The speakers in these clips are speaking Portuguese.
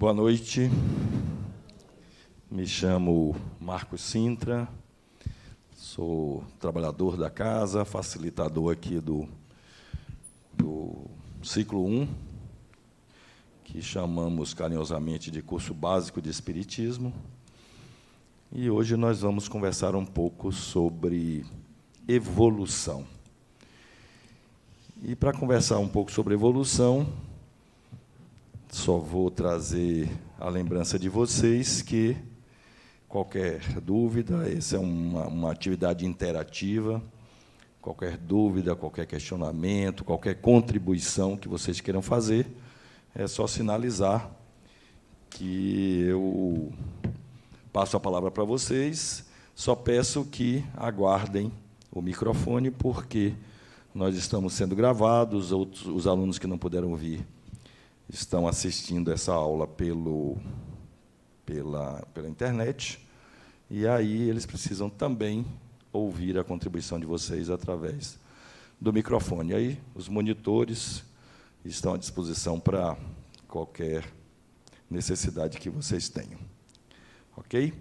Boa noite, me chamo Marcos Sintra, sou trabalhador da casa, facilitador aqui do ciclo 1, que chamamos carinhosamente de curso básico de Espiritismo, e hoje nós vamos conversar um pouco sobre evolução. E, para conversar um pouco sobre evolução, só vou trazer a lembrança de vocês que qualquer dúvida, essa é uma atividade interativa, qualquer dúvida, qualquer questionamento, qualquer contribuição que vocês queiram fazer, é só sinalizar que eu passo a palavra para vocês. Só peço que aguardem o microfone, porque nós estamos sendo gravados, os alunos que não puderam vir estão assistindo essa aula pela internet, e aí eles precisam também ouvir a contribuição de vocês através do microfone. E aí os monitores estão à disposição para qualquer necessidade que vocês tenham. Ok?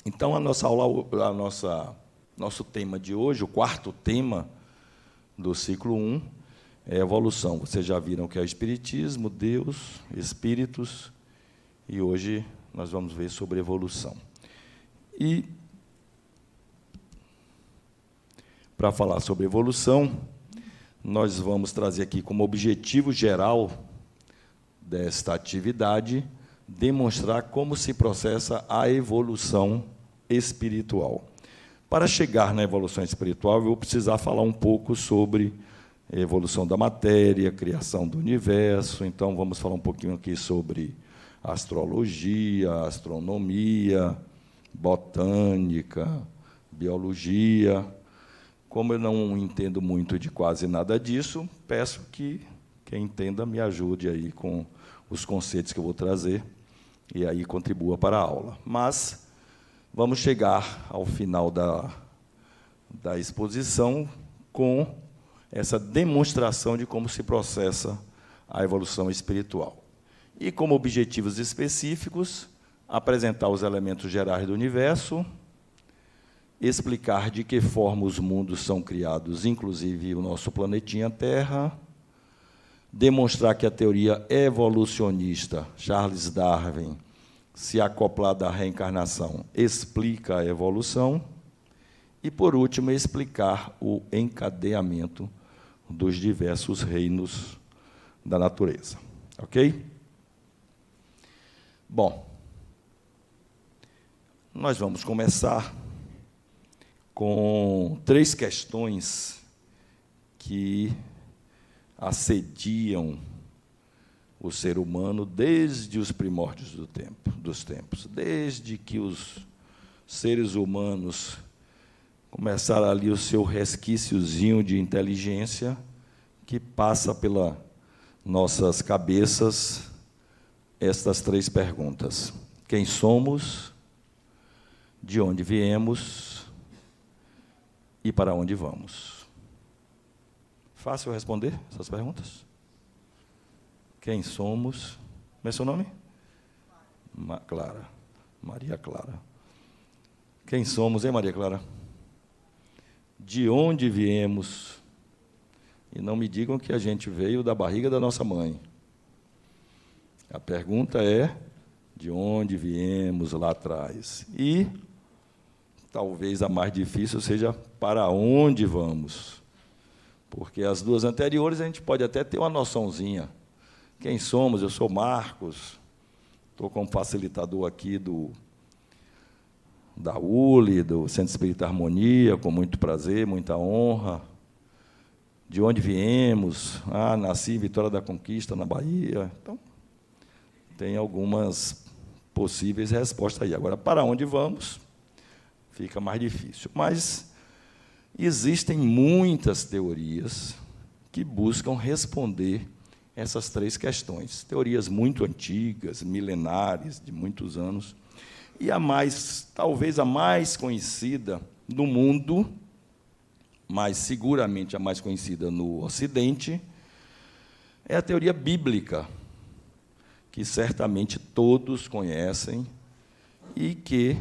Então, nosso tema de hoje, o quarto tema do ciclo 1, é evolução. Vocês já viram que é o Espiritismo, Deus, Espíritos, e hoje nós vamos ver sobre evolução. E, para falar sobre evolução, nós vamos trazer aqui como objetivo geral desta atividade demonstrar como se processa a evolução espiritual. Para chegar na evolução espiritual, eu vou precisar falar um pouco sobre a evolução da matéria, a criação do universo. Então, vamos falar um pouquinho aqui sobre astrologia, astronomia, botânica, biologia. Como eu não entendo muito de quase nada disso, peço que quem entenda me ajude aí com os conceitos que eu vou trazer e aí contribua para a aula. Mas vamos chegar ao final da exposição com essa demonstração de como se processa a evolução espiritual. E, como objetivos específicos, apresentar os elementos gerais do universo, explicar de que forma os mundos são criados, inclusive o nosso planetinha Terra, demonstrar que a teoria evolucionista, Charles Darwin, se acoplada à reencarnação, explica a evolução, e, por último, explicar o encadeamento dos diversos reinos da natureza. Ok? Bom, nós vamos começar com 3 questões que assediam o ser humano desde os primórdios dos tempos, desde que os seres humanos começaram ali o seu resquíciozinho de inteligência, que passa pelas nossas cabeças estas 3 perguntas: quem somos, de onde viemos e para onde vamos? Fácil responder essas perguntas? Quem somos? Como é seu nome? Clara. Maria Clara. Quem somos, hein, Maria Clara? De onde viemos? E não me digam que a gente veio da barriga da nossa mãe. A pergunta é: de onde viemos lá atrás? E talvez a mais difícil seja para onde vamos. Porque as 2 anteriores a gente pode até ter uma noçãozinha. Quem somos? Eu sou Marcos, estou como facilitador aqui da ULI, do Centro Espírita Harmonia, com muito prazer, muita honra. De onde viemos? Nasci em Vitória da Conquista, na Bahia. Então, tem algumas possíveis respostas aí. Agora, para onde vamos? Fica mais difícil. Mas existem muitas teorias que buscam responder essas 3 questões. Teorias muito antigas, milenares, de muitos anos. E talvez a mais conhecida no mundo, mas seguramente a mais conhecida no Ocidente, é a teoria bíblica, que certamente todos conhecem e que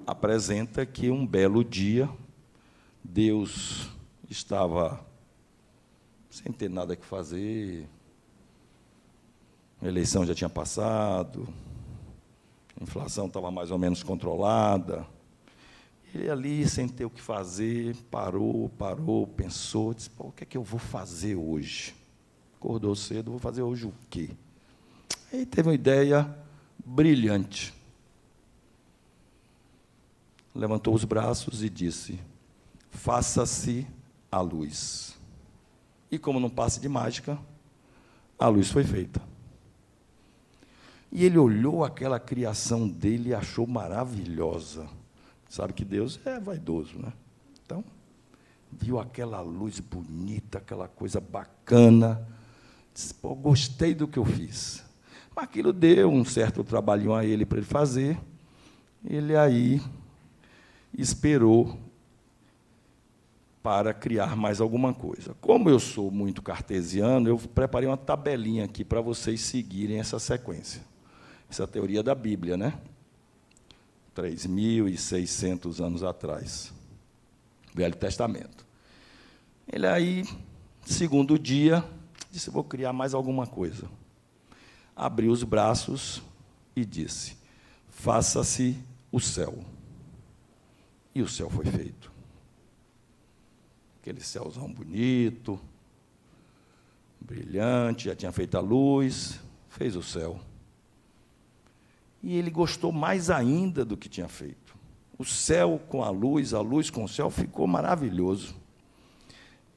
apresenta que um belo dia Deus estava sem ter nada que fazer, a eleição já tinha passado, a inflação estava mais ou menos controlada. Ele ali, sem ter o que fazer, parou, pensou, disse, o que é que eu vou fazer hoje? Acordou cedo, vou fazer hoje o quê? Aí teve uma ideia brilhante. Levantou os braços e disse, faça-se a luz. E como num passe de mágica, a luz foi feita. E ele olhou aquela criação dele e achou maravilhosa. Sabe que Deus é vaidoso, né? Então, viu aquela luz bonita, aquela coisa bacana, disse, pô, gostei do que eu fiz. Mas aquilo deu um certo trabalhinho a ele para ele fazer. Ele aí esperou para criar mais alguma coisa. Como eu sou muito cartesiano, eu preparei uma tabelinha aqui para vocês seguirem essa sequência. Essa é a teoria da Bíblia, né? 3.600 anos atrás, Velho Testamento. Ele aí, segundo dia, disse, vou criar mais alguma coisa. Abriu os braços e disse, faça-se o céu. E o céu foi feito. Aquele céuzão bonito, brilhante, já tinha feito a luz, fez o céu. E ele gostou mais ainda do que tinha feito. O céu com a luz com o céu, ficou maravilhoso.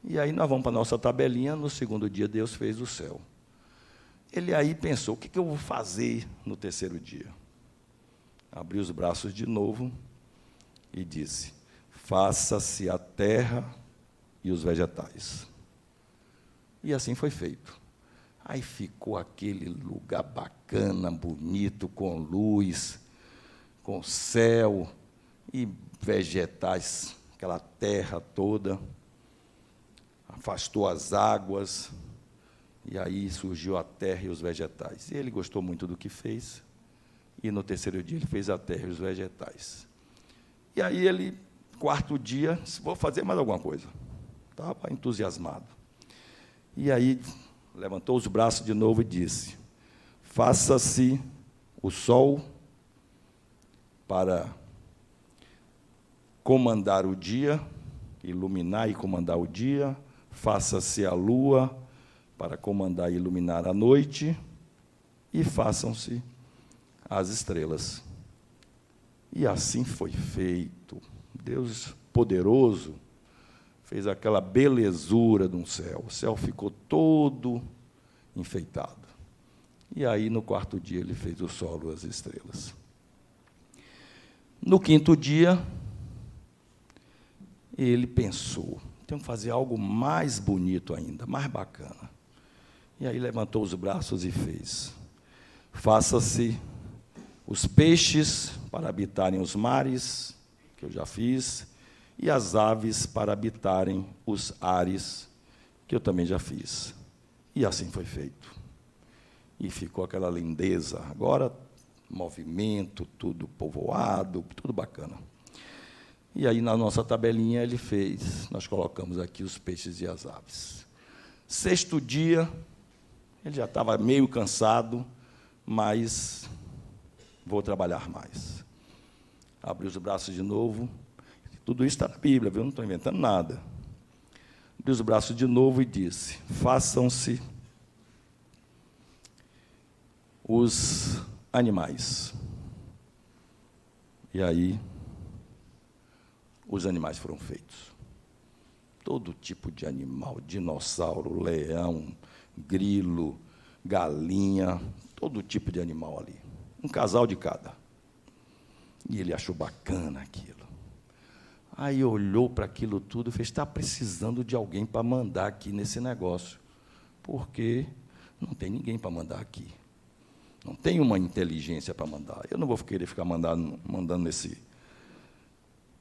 E aí nós vamos para a nossa tabelinha, no segundo dia Deus fez o céu. Ele aí pensou, o que eu vou fazer no terceiro dia? Abriu os braços de novo e disse, faça-se a terra e os vegetais. E assim foi feito. Aí ficou aquele lugar bacana, bonito, com luz, com céu e vegetais, aquela terra toda. Afastou as águas, e aí surgiu a terra e os vegetais. E ele gostou muito do que fez, e no terceiro dia ele fez a terra e os vegetais. E aí ele, quarto dia, disse, vou fazer mais alguma coisa. Estava entusiasmado. E aí levantou os braços de novo e disse, faça-se o sol para comandar o dia, iluminar e comandar o dia, faça-se a lua para comandar e iluminar a noite, e façam-se as estrelas. E assim foi feito. Deus poderoso fez aquela belezura de um céu. O céu ficou todo enfeitado. E aí, no quarto dia, ele fez o sol e as estrelas. No quinto dia, ele pensou, tenho que fazer algo mais bonito ainda, mais bacana. E aí levantou os braços e fez. Faça-se os peixes para habitarem os mares, que eu já fiz, e as aves para habitarem os ares, que eu também já fiz. E assim foi feito. E ficou aquela lindeza. Agora, movimento, tudo povoado, tudo bacana. E aí, na nossa tabelinha, ele fez, nós colocamos aqui os peixes e as aves. Sexto dia, ele já estava meio cansado, mas vou trabalhar mais. Abriu os braços de novo. Tudo isso está na Bíblia, viu? Não estou inventando nada. Abriu os braços de novo e disse, façam-se os animais. E aí, os animais foram feitos. Todo tipo de animal, dinossauro, leão, grilo, galinha, todo tipo de animal ali. Um casal de cada. E ele achou bacana aquilo. Aí olhou para aquilo tudo e fez, está precisando de alguém para mandar aqui nesse negócio, porque não tem ninguém para mandar aqui. Não tem uma inteligência para mandar. Eu não vou querer ficar mandando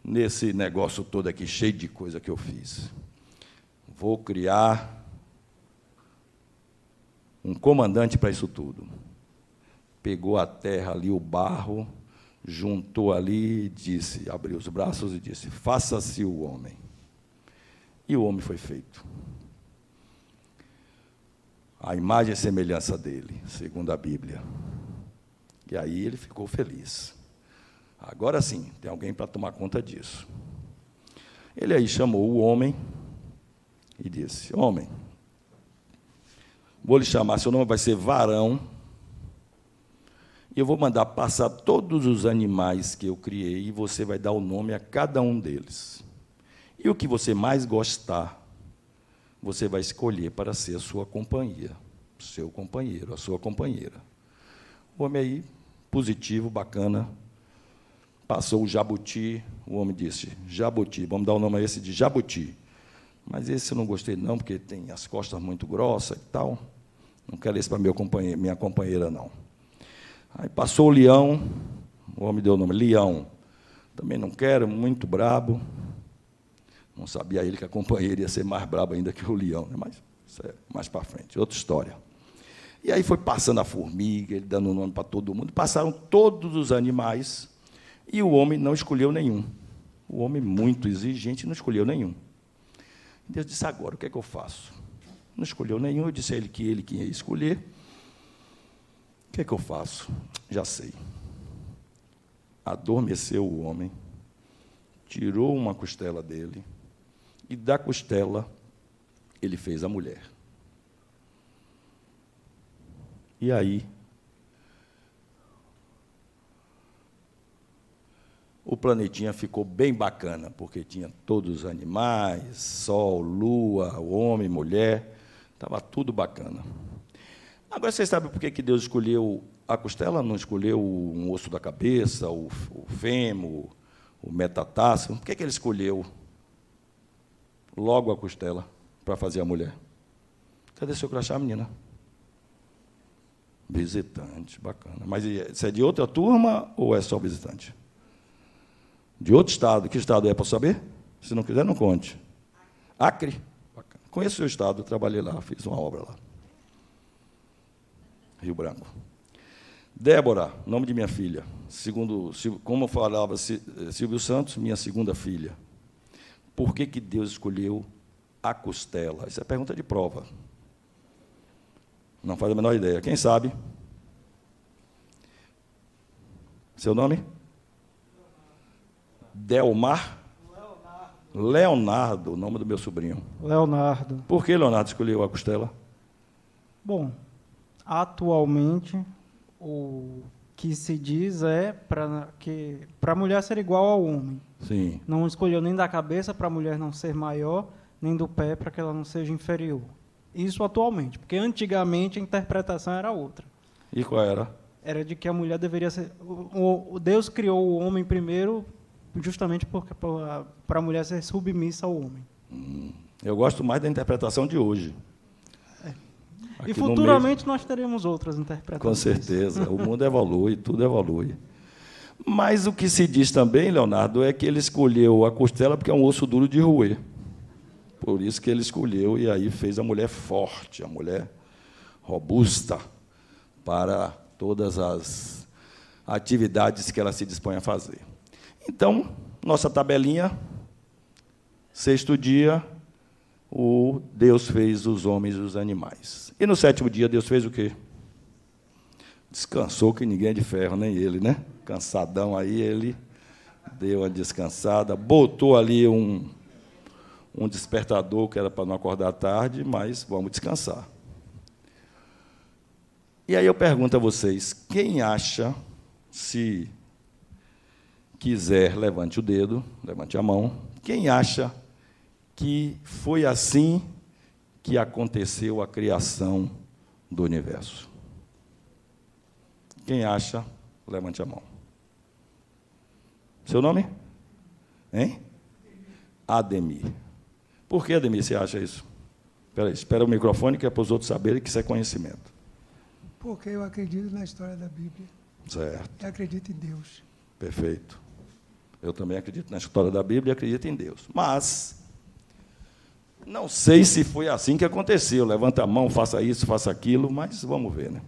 nesse negócio todo aqui, cheio de coisa que eu fiz. Vou criar um comandante para isso tudo. Pegou a terra ali, o barro, juntou ali, disse, abriu os braços e disse, faça-se o homem. E o homem foi feito. A imagem e semelhança dele, segundo a Bíblia. E aí ele ficou feliz. Agora sim, tem alguém para tomar conta disso. Ele aí chamou o homem e disse, homem, vou lhe chamar, seu nome vai ser Varão, e eu vou mandar passar todos os animais que eu criei, e você vai dar o nome a cada um deles. E o que você mais gostar, você vai escolher para ser a sua companhia, o seu companheiro, a sua companheira. O homem aí, positivo, bacana, passou o jabuti, o homem disse, jabuti, vamos dar o nome a esse de jabuti. Mas esse eu não gostei não, porque tem as costas muito grossas e tal, não quero esse para minha companheira, não. Aí passou o leão, o homem deu o nome, leão, também não quero, muito brabo. Não sabia ele que a companheira ia ser mais braba ainda que o leão, né? Mas isso é mais para frente, outra história. E aí foi passando a formiga, ele dando nome para todo mundo, passaram todos os animais, e o homem não escolheu nenhum. O homem, muito exigente, não escolheu nenhum. Deus disse, agora, o que é que eu faço? Não escolheu nenhum, eu disse a ele que ia escolher. O que é que eu faço? Já sei. Adormeceu o homem, tirou uma costela dele, e da costela ele fez a mulher. E aí, o planetinha ficou bem bacana, porque tinha todos os animais, sol, lua, homem, mulher, estava tudo bacana. Agora, vocês sabem por que Deus escolheu a costela, não escolheu um osso da cabeça, o fêmur, o metatarso? Por que ele escolheu logo a costela para fazer a mulher? Cadê seu crachá, menina? Visitante, bacana. Mas isso é de outra turma ou é só visitante? De outro estado. Que estado é para saber? Se não quiser, não conte. Acre. Bacana. Conheço o seu estado, trabalhei lá, fiz uma obra lá. Rio Branco. Débora, nome de minha filha. Como falava Silvio Santos, minha segunda filha. Por que Deus escolheu a costela? Isso é pergunta de prova. Não faz a menor ideia. Quem sabe? Seu nome? Delmar? Leonardo, o nome do meu sobrinho. Leonardo. Por que Leonardo escolheu a costela? Bom, atualmente, o que se diz é para a mulher ser igual ao homem. Sim. Não escolheu nem da cabeça para a mulher não ser maior, nem do pé para que ela não seja inferior. Isso atualmente, porque antigamente a interpretação era outra. E qual era? Era de que a mulher deveria ser... Deus criou o homem primeiro justamente para a mulher ser submissa ao homem. Eu gosto mais da interpretação de hoje. E futuramente nós teremos outras interpretações. Com certeza, o mundo evolui, tudo evolui. Mas o que se diz também, Leonardo, é que ele escolheu a costela porque é um osso duro de roer. Por isso que ele escolheu e aí fez a mulher forte, a mulher robusta para todas as atividades que ela se dispõe a fazer. Então, nossa tabelinha, sexto dia, Deus fez os homens e os animais. E no sétimo dia, Deus fez o quê? Descansou, que ninguém é de ferro, nem ele, né? Cansadão aí, ele deu uma descansada, botou ali um despertador, que era para não acordar tarde, mas vamos descansar. E aí eu pergunto a vocês, quem acha, se quiser, levante o dedo, levante a mão, quem acha que foi assim que aconteceu a criação do universo? Quem acha, levante a mão. Seu nome? Hein? Ademir. Por que, Ademir, você acha isso? Espera o microfone, que é para os outros saberem que isso é conhecimento. Porque eu acredito na história da Bíblia. Certo. Eu acredito em Deus. Perfeito. Eu também acredito na história da Bíblia e acredito em Deus. Mas Não sei se foi assim que aconteceu. Levanta a mão, faça isso, faça aquilo, mas vamos ver, né?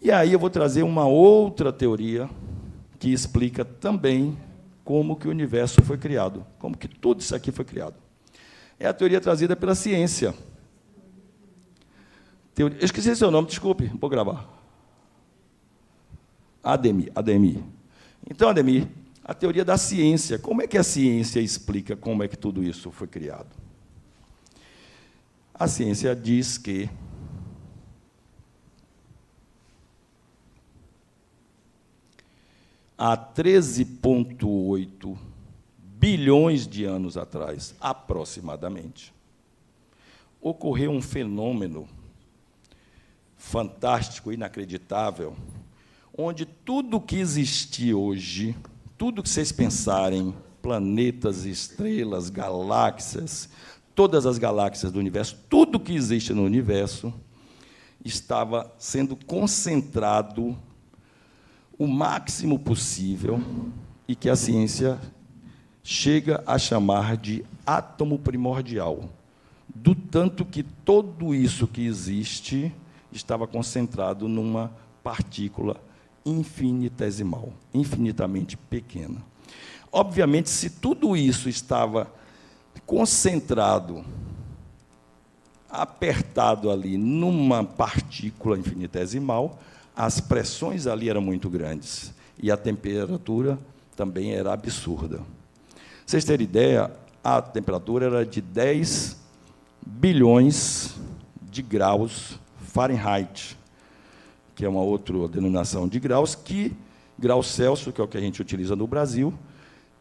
E aí eu vou trazer uma outra teoria que explica também como que o universo foi criado, como que tudo isso aqui foi criado. É a teoria trazida pela ciência. Eu esqueci seu nome, desculpe, vou gravar. Ademir. Então, Ademir, a teoria da ciência. Como é que a ciência explica como é que tudo isso foi criado? A ciência diz que há 13,8 bilhões de anos atrás, aproximadamente, ocorreu um fenômeno fantástico, inacreditável, onde tudo que existe hoje, tudo que vocês pensarem, planetas, estrelas, galáxias, todas as galáxias do universo, tudo que existe no universo, estava sendo concentrado o máximo possível e que a ciência chega a chamar de átomo primordial, do tanto que tudo isso que existe estava concentrado numa partícula infinitesimal, infinitamente pequena. Obviamente, se tudo isso estava concentrado, apertado ali numa partícula infinitesimal, as pressões ali eram muito grandes e a temperatura também era absurda. Vocês terem ideia, a temperatura era de 10 bilhões de graus Fahrenheit, que é uma outra denominação de graus, que grau Celsius, que é o que a gente utiliza no Brasil,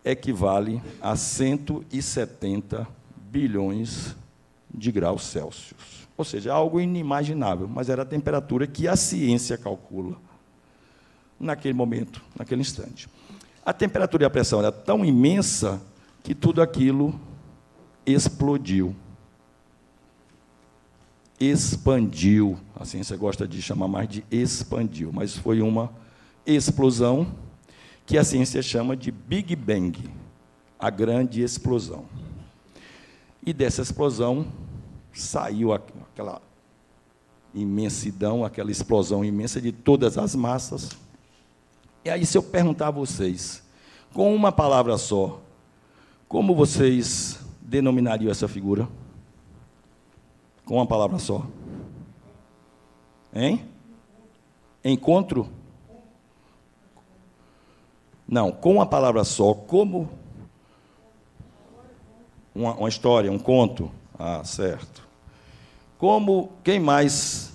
equivale a 170 bilhões de graus Celsius. Ou seja, algo inimaginável, mas era a temperatura que a ciência calcula naquele momento, naquele instante. A temperatura e a pressão era tão imensa que tudo aquilo explodiu. Expandiu. A ciência gosta de chamar mais de expandiu, mas foi uma explosão que a ciência chama de Big Bang, a grande explosão. E dessa explosão saiu aquela imensidão, aquela explosão imensa de todas as massas. E aí, se eu perguntar a vocês, com uma palavra só, como vocês denominariam essa figura? Com uma palavra só. Hein? Encontro? Não, com uma palavra só, como uma história, um conto. Ah, certo. Como, quem mais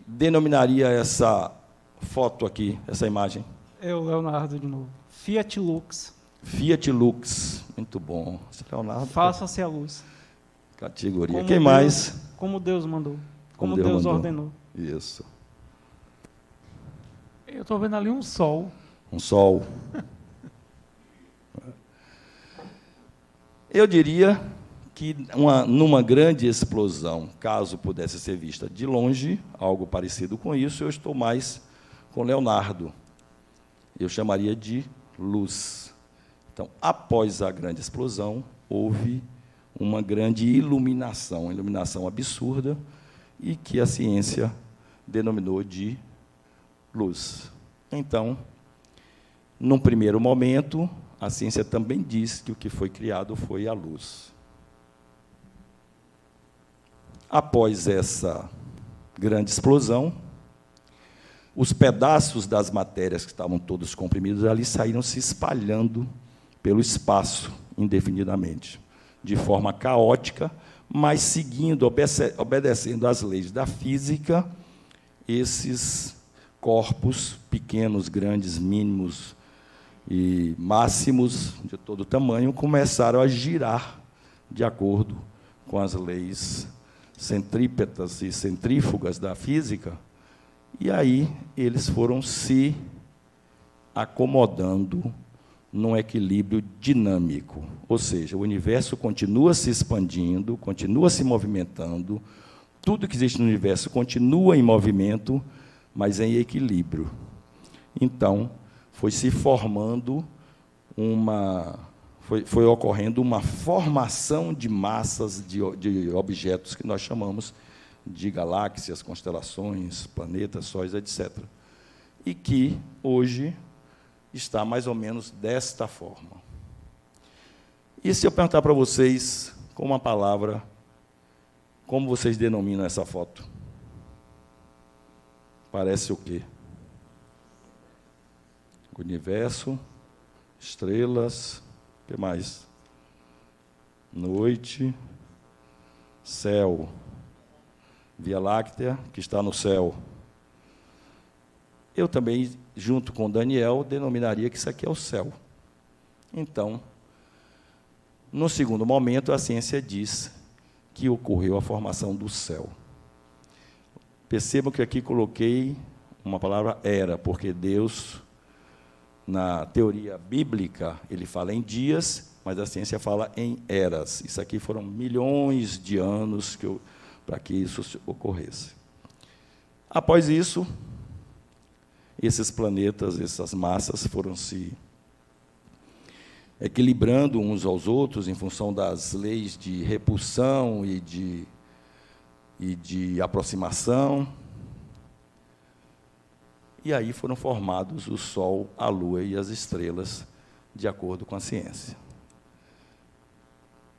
denominaria essa foto aqui, essa imagem? Eu, Leonardo, de novo. Fiat Lux. Fiat Lux. Muito bom. Leonardo. Faça-se a luz. Categoria. Quem mais? Como Deus mandou. Como Deus mandou. ordenou. Isso. Eu estou vendo ali um sol. Um sol. Eu diria que numa grande explosão, caso pudesse ser vista de longe, algo parecido com isso, eu estou mais com Leonardo. Eu chamaria de luz. Então, após a grande explosão, houve uma grande iluminação, uma iluminação absurda, e que a ciência denominou de luz. Então, num primeiro momento, a ciência também diz que o que foi criado foi a luz. Após essa grande explosão, os pedaços das matérias que estavam todos comprimidos ali saíram se espalhando pelo espaço indefinidamente, de forma caótica, mas seguindo, obedecendo às leis da física, esses corpos pequenos, grandes, mínimos e máximos de todo tamanho começaram a girar de acordo com as leis centrípetas e centrífugas da física, e aí eles foram se acomodando num equilíbrio dinâmico, ou seja, o universo continua se expandindo, continua se movimentando, tudo que existe no universo continua em movimento, mas em equilíbrio. Então, foi se formando uma foi ocorrendo uma formação de massas de objetos que nós chamamos de galáxias, constelações, planetas, sóis, etc. E que, hoje, está mais ou menos desta forma. E se eu perguntar para vocês, com uma palavra, como vocês denominam essa foto? Parece o quê? Universo, estrelas, o que mais? Noite, céu, Via Láctea, que está no céu. Eu também, junto com Daniel, denominaria que isso aqui é o céu. Então, no segundo momento, a ciência diz que ocorreu a formação do céu. Percebam que aqui coloquei uma palavra era, porque Deus, na teoria bíblica, ele fala em dias, mas a ciência fala em eras. Isso aqui foram milhões de anos para que isso ocorresse. Após isso, esses planetas, essas massas foram se equilibrando uns aos outros em função das leis de repulsão e de aproximação. E aí foram formados o Sol, a Lua e as estrelas, de acordo com a ciência.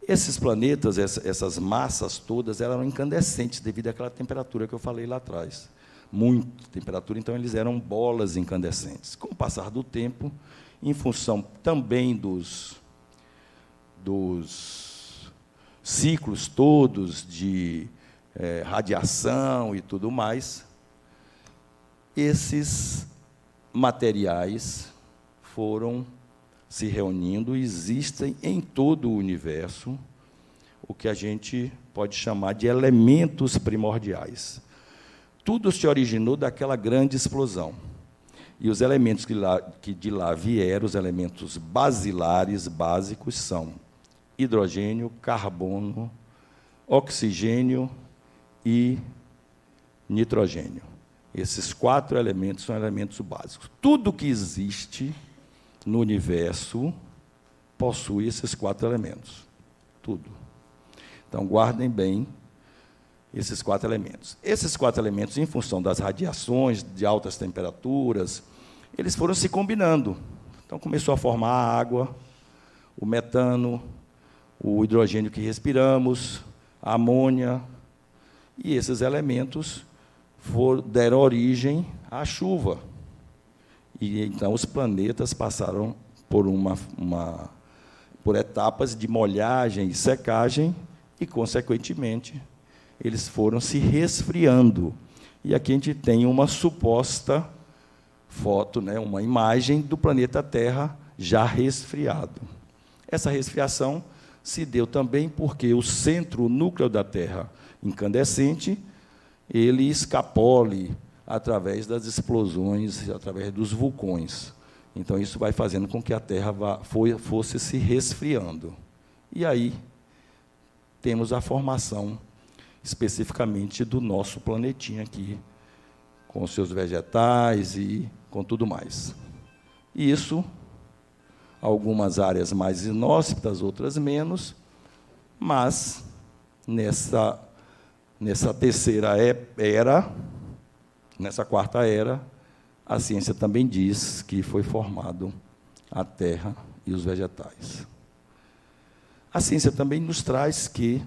Esses planetas, essas massas todas, eram incandescentes devido àquela temperatura que eu falei lá atrás. Muita temperatura, então eles eram bolas incandescentes. Com o passar do tempo, em função também dos ciclos todos de radiação e tudo mais, esses materiais foram se reunindo e existem em todo o universo o que a gente pode chamar de elementos primordiais. Tudo se originou daquela grande explosão. E os elementos que de lá vieram, os elementos basilares, básicos, são hidrogênio, carbono, oxigênio e nitrogênio. Esses 4 elementos são elementos básicos. Tudo que existe no universo possui esses 4 elementos. Tudo. Então, guardem bem esses 4 elementos. Esses 4 elementos, em função das radiações de altas temperaturas, eles foram se combinando. Então, começou a formar a água, o metano, o hidrogênio que respiramos, a amônia, e esses elementos deram origem à chuva. E, então, os planetas passaram por etapas de molhagem e secagem, e, consequentemente, eles foram se resfriando. E aqui a gente tem uma suposta foto, uma imagem do planeta Terra já resfriado. Essa resfriação se deu também porque o centro, o núcleo da Terra incandescente, ele escapole através das explosões, através dos vulcões. Então, isso vai fazendo com que a Terra fosse se resfriando. E aí, temos a formação especificamente do nosso planetinha aqui, com os seus vegetais e com tudo mais. E isso, algumas áreas mais inóspitas, outras menos, mas nessa terceira era, nessa quarta era, a ciência também diz que foi formado a Terra e os vegetais. A ciência também nos traz que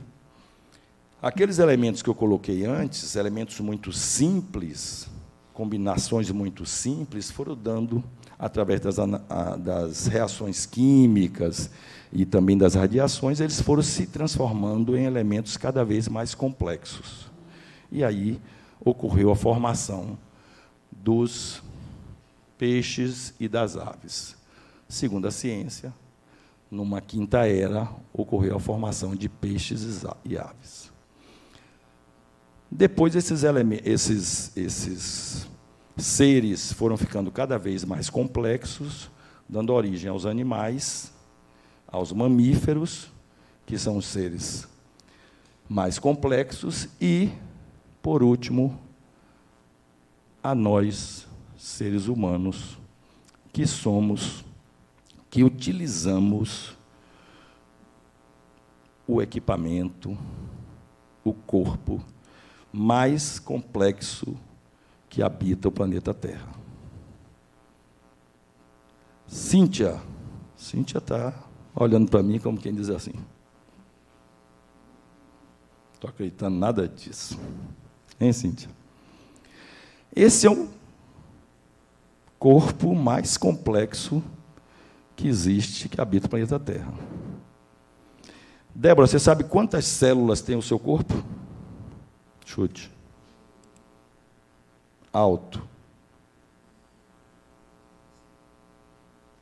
aqueles elementos que eu coloquei antes, elementos muito simples, combinações muito simples, foram dando, através das reações químicas e também das radiações, eles foram se transformando em elementos cada vez mais complexos. E aí ocorreu a formação dos peixes e das aves. Segundo a ciência, numa quinta era, ocorreu a formação de peixes e aves. Depois, esses seres foram ficando cada vez mais complexos, dando origem aos animais, aos mamíferos, que são os seres mais complexos, e, por último, a nós, seres humanos, que utilizamos o equipamento, o corpo mais complexo que habita o planeta Terra. Cíntia está olhando para mim como quem diz assim. Estou acreditando nada disso. Hein, Cíntia? Esse é o corpo mais complexo que existe, que habita o planeta Terra. Débora, você sabe quantas células tem o seu corpo? Chute. Alto.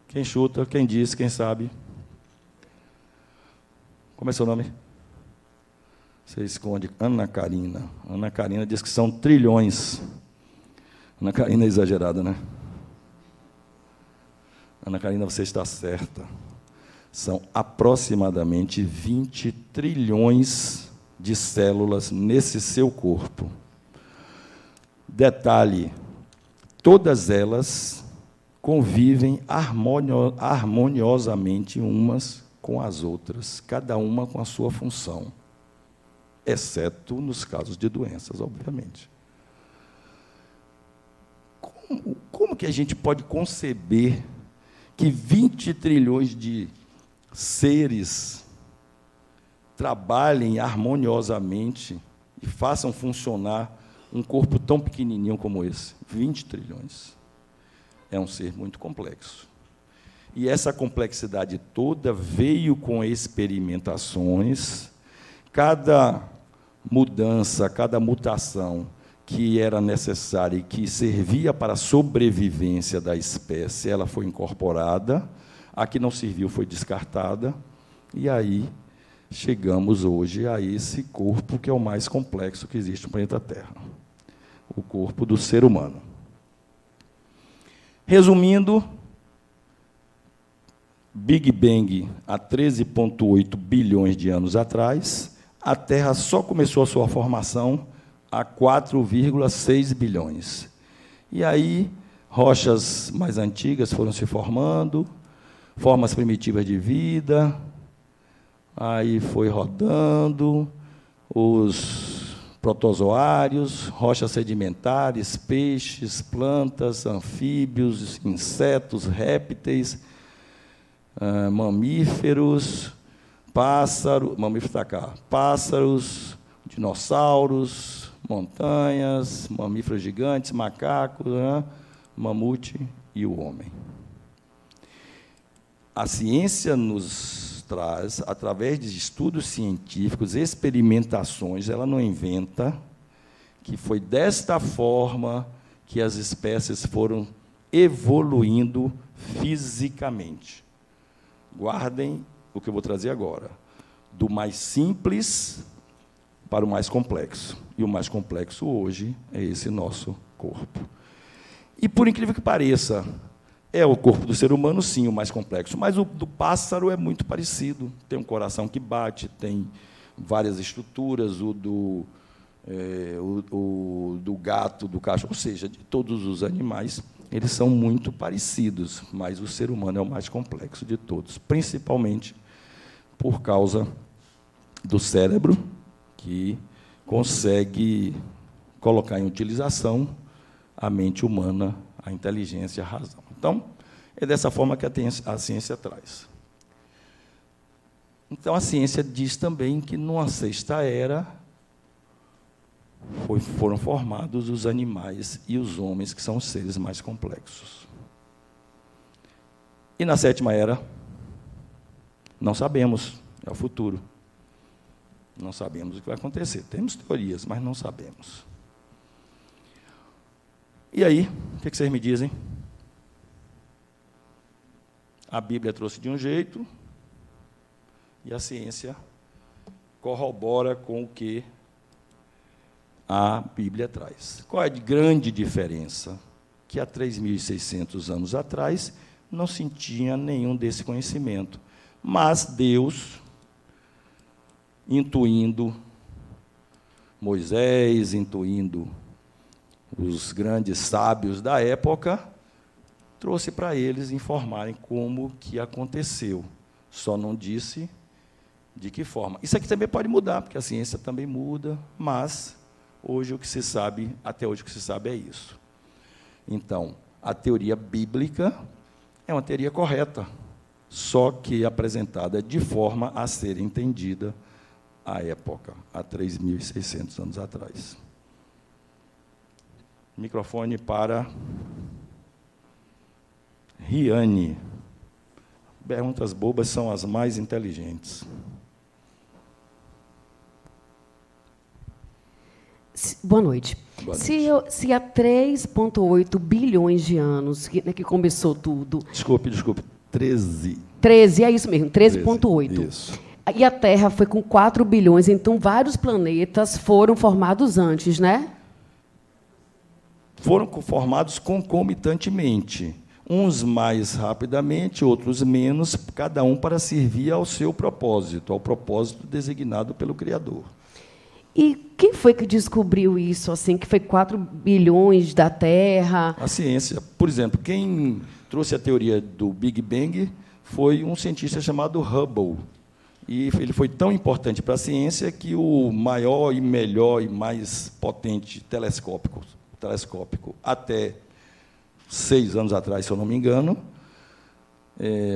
Quem chuta, quem diz, quem sabe? Como é seu nome? Você esconde. Ana Karina. Ana Karina diz que são trilhões. Ana Karina é exagerada, né? Ana Karina, você está certa. São aproximadamente 20 trilhões de células nesse seu corpo. Detalhe, todas elas convivem harmoniosamente umas com as outras, cada uma com a sua função, exceto nos casos de doenças, obviamente. Como que a gente pode conceber que 20 trilhões de seres trabalhem harmoniosamente e façam funcionar um corpo tão pequenininho como esse? 20 trilhões. É um ser muito complexo. E essa complexidade toda veio com experimentações. Cada mudança, cada mutação que era necessária e que servia para a sobrevivência da espécie, ela foi incorporada. A que não serviu foi descartada. E aí chegamos hoje a esse corpo que é o mais complexo que existe no planeta Terra. O corpo do ser humano. Resumindo, Big Bang, há 13,8 bilhões de anos atrás, a Terra só começou a sua formação há 4,6 bilhões. E aí, rochas mais antigas foram se formando, formas primitivas de vida, aí foi rodando, os protozoários, rochas sedimentares, peixes, plantas, anfíbios, insetos, répteis, mamíferos, pássaros, dinossauros, montanhas, mamíferos gigantes, macacos, mamute e o homem. A ciência nos traz, através de estudos científicos, experimentações, ela não inventa, que foi desta forma que as espécies foram evoluindo fisicamente. Guardem o que eu vou trazer agora. Do mais simples para o mais complexo. E o mais complexo hoje é esse nosso corpo. E, por incrível que pareça, é o corpo do ser humano, sim, o mais complexo, mas o do pássaro é muito parecido. Tem um coração que bate, tem várias estruturas, o do gato, do cachorro, ou seja, de todos os animais, eles são muito parecidos, mas o ser humano é o mais complexo de todos, principalmente por causa do cérebro, que consegue colocar em utilização a mente humana, a inteligência, a razão. Então, é dessa forma que a ciência traz. Então, a ciência diz também que, numa sexta era, foram formados os animais e os homens, que são os seres mais complexos. E, na sétima era, não sabemos, é o futuro. Não sabemos o que vai acontecer. Temos teorias, mas não sabemos. E aí, o que vocês me dizem? A Bíblia trouxe de um jeito e a ciência corrobora com o que a Bíblia traz. Qual é a grande diferença? Que há 3.600 anos atrás não se tinha nenhum desse conhecimento. Mas Deus, intuindo Moisés, intuindo os grandes sábios da época, trouxe para eles informarem como que aconteceu. Só não disse De que forma? Isso aqui também pode mudar, porque a ciência também muda, mas hoje o que se sabe, até hoje o que se sabe é isso. Então, a teoria bíblica é uma teoria correta, só que apresentada de forma a ser entendida à época, há 3.600 anos atrás. Microfone para Riane. Perguntas bobas são as mais inteligentes. Boa noite. Boa noite. Se há 3,8 bilhões de anos que começou tudo... Desculpe, 13. 13, é isso mesmo, 13,8. Isso. E a Terra foi com 4 bilhões, então vários planetas foram formados antes, né? Foram formados concomitantemente. Uns mais rapidamente, outros menos, cada um para servir ao seu propósito, ao propósito designado pelo Criador. E quem foi que descobriu isso, assim, que foi 4 bilhões da Terra? A ciência, por exemplo, quem trouxe a teoria do Big Bang foi um cientista chamado Hubble. E ele foi tão importante para a ciência que o maior e melhor e mais potente telescópio até 6 anos atrás, se eu não me engano,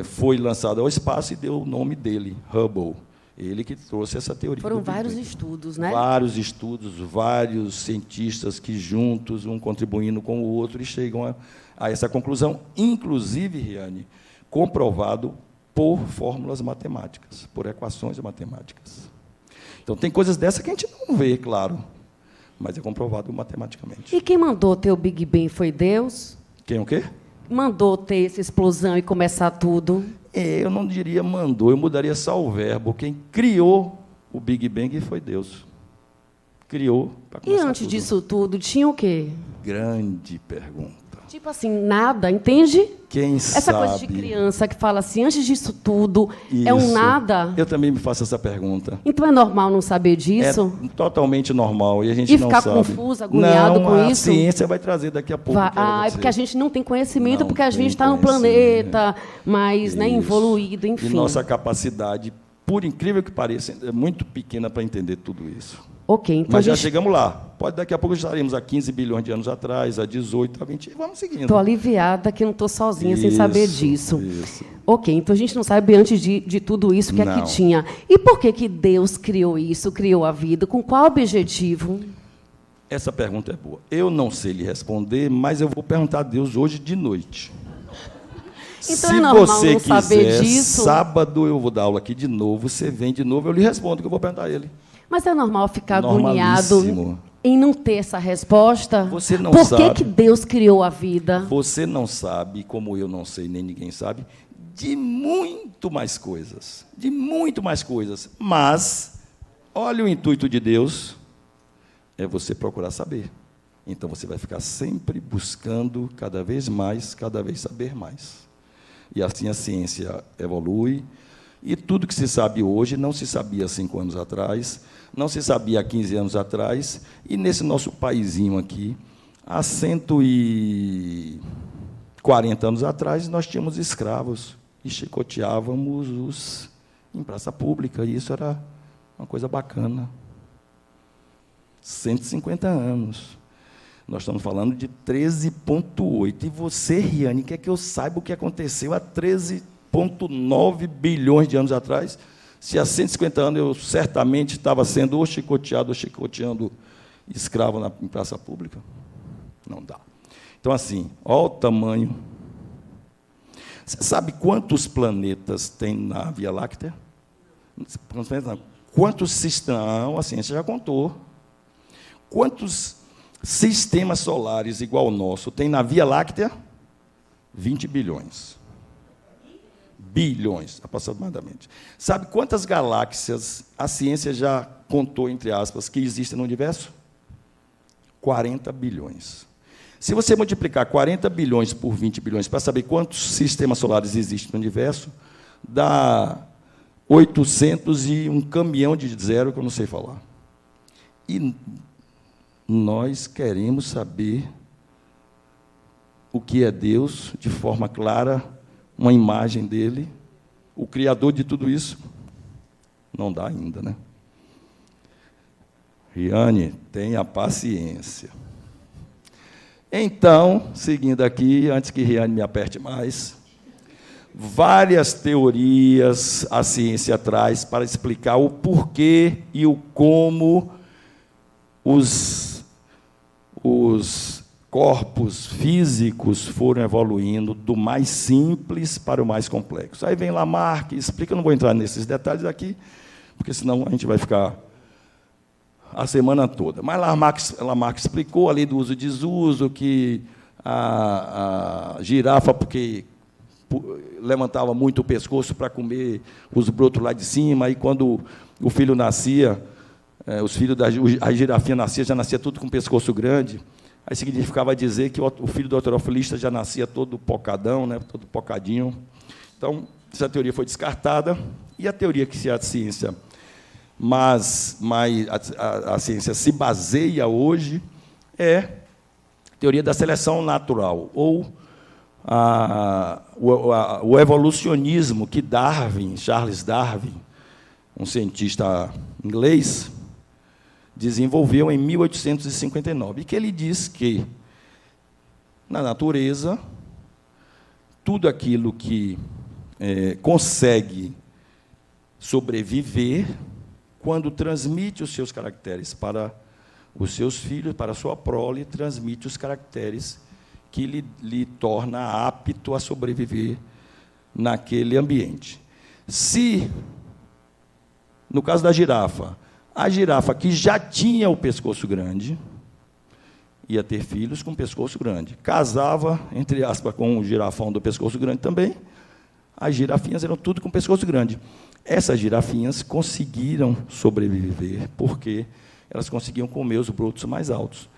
foi lançado ao espaço e deu o nome dele, Hubble. Ele que trouxe essa teoria. Foram vários estudos, né? Vários estudos, vários cientistas que juntos, um contribuindo com o outro, e chegam a essa conclusão, inclusive, Riane, comprovado por fórmulas matemáticas, por equações matemáticas. Então, tem coisas dessas que a gente não vê, claro, mas é comprovado matematicamente. E quem mandou ter o Big Bang foi Deus? Quem o quê? Mandou ter essa explosão e começar tudo? Eu não diria mandou, eu mudaria só o verbo. Quem criou o Big Bang foi Deus. Criou para começar. E antes tudo. disso tudo, tinha o quê? Grande pergunta. Tipo assim, nada, entende? Quem Essa sabe? coisa de criança que fala assim, antes disso tudo, é um Isso. nada. Eu também me faço essa pergunta. Então é normal não saber disso? É totalmente normal e a gente E não ficar sabe. confuso, agoniado não, com a isso? ciência vai trazer daqui a pouco. É porque a gente não tem conhecimento, Não porque a tem gente está num conhecimento. planeta mais Isso. evoluído, E enfim. nossa capacidade, por incrível que pareça, é muito pequena para entender tudo isso. Ok, então Mas já a gente... chegamos lá. Pode daqui a pouco estaremos a 15 bilhões de anos atrás, a 18, a 20, e vamos seguindo. Estou aliviada que não estou sozinha sem saber disso. Isso. Ok, então a gente não sabe antes de tudo isso o que é que Não. tinha. E por que Deus criou isso, criou a vida? Com qual objetivo? Essa pergunta é boa. Eu não sei lhe responder, mas eu vou perguntar a Deus hoje de noite. Então Se é normal você não saber quiser, disso? sábado eu vou dar aula aqui de novo, você vem de novo, eu lhe respondo, que eu vou perguntar a ele. Mas é normal ficar agoniado Normalíssimo. em não ter essa resposta? Você não Por sabe. que Deus criou a vida? Você não sabe, como eu não sei, nem ninguém sabe, de muito mais coisas. De muito mais coisas. Mas, olha o intuito de Deus, é você procurar saber. Então, você vai ficar sempre buscando cada vez saber mais. E assim a ciência evolui, e tudo que se sabe hoje não se sabia há 5 anos atrás, não se sabia há 15 anos atrás, e nesse nosso paizinho aqui, há 140 anos atrás, nós tínhamos escravos e chicoteávamos os em praça pública, e isso era uma coisa bacana. 150 anos. Nós estamos falando de 13,8. E você, Riane, quer que eu saiba o que aconteceu há 13,9 bilhões de anos atrás? Se há 150 anos eu certamente estava sendo ou chicoteado ou chicoteando escravo em praça pública? Não dá. Então, assim, olha o tamanho. Você sabe quantos planetas tem na Via Láctea? Quantos sistemas? A ciência já contou. Quantos sistemas solares igual ao nosso tem na Via Láctea? 20 bilhões. Bilhões, aproximadamente. Sabe quantas galáxias a ciência já contou, entre aspas, que existem no universo? 40 bilhões. Se você multiplicar 40 bilhões por 20 bilhões para saber quantos sistemas solares existem no universo, dá 800 e um caminhão de zero que eu não sei falar. E nós queremos saber o que é Deus de forma clara, uma imagem dele, o Criador de tudo isso. Não dá ainda, né? Riane, tenha paciência. Então, seguindo aqui, antes que Riane me aperte mais, várias teorias a ciência traz para explicar o porquê e o como os corpos físicos foram evoluindo do mais simples para o mais complexo. Aí vem Lamarck e explica, eu não vou entrar nesses detalhes aqui, porque senão a gente vai ficar a semana toda. Mas Lamarck explicou a lei do uso e desuso, que a girafa, porque levantava muito o pescoço para comer os brotos lá de cima, e quando o filho nascia, a girafinha nascia, já nascia tudo com o pescoço grande, aí significava dizer que o filho do heterofilista já nascia todo pocadão, né, todo pocadinho. Então, essa teoria foi descartada, e a teoria que a ciência a ciência se baseia hoje é a teoria da seleção natural, ou o evolucionismo que Charles Darwin, um cientista inglês, desenvolveu em 1859, e que ele diz que, na natureza, tudo aquilo que consegue sobreviver, quando transmite os seus caracteres para os seus filhos, para a sua prole, transmite os caracteres que lhe torna apto a sobreviver naquele ambiente. Se, no caso da girafa, a girafa que já tinha o pescoço grande, ia ter filhos com pescoço grande. Casava, entre aspas, com o girafão do pescoço grande também, as girafinhas eram tudo com pescoço grande. Essas girafinhas conseguiram sobreviver, porque elas conseguiam comer os brotos mais altos.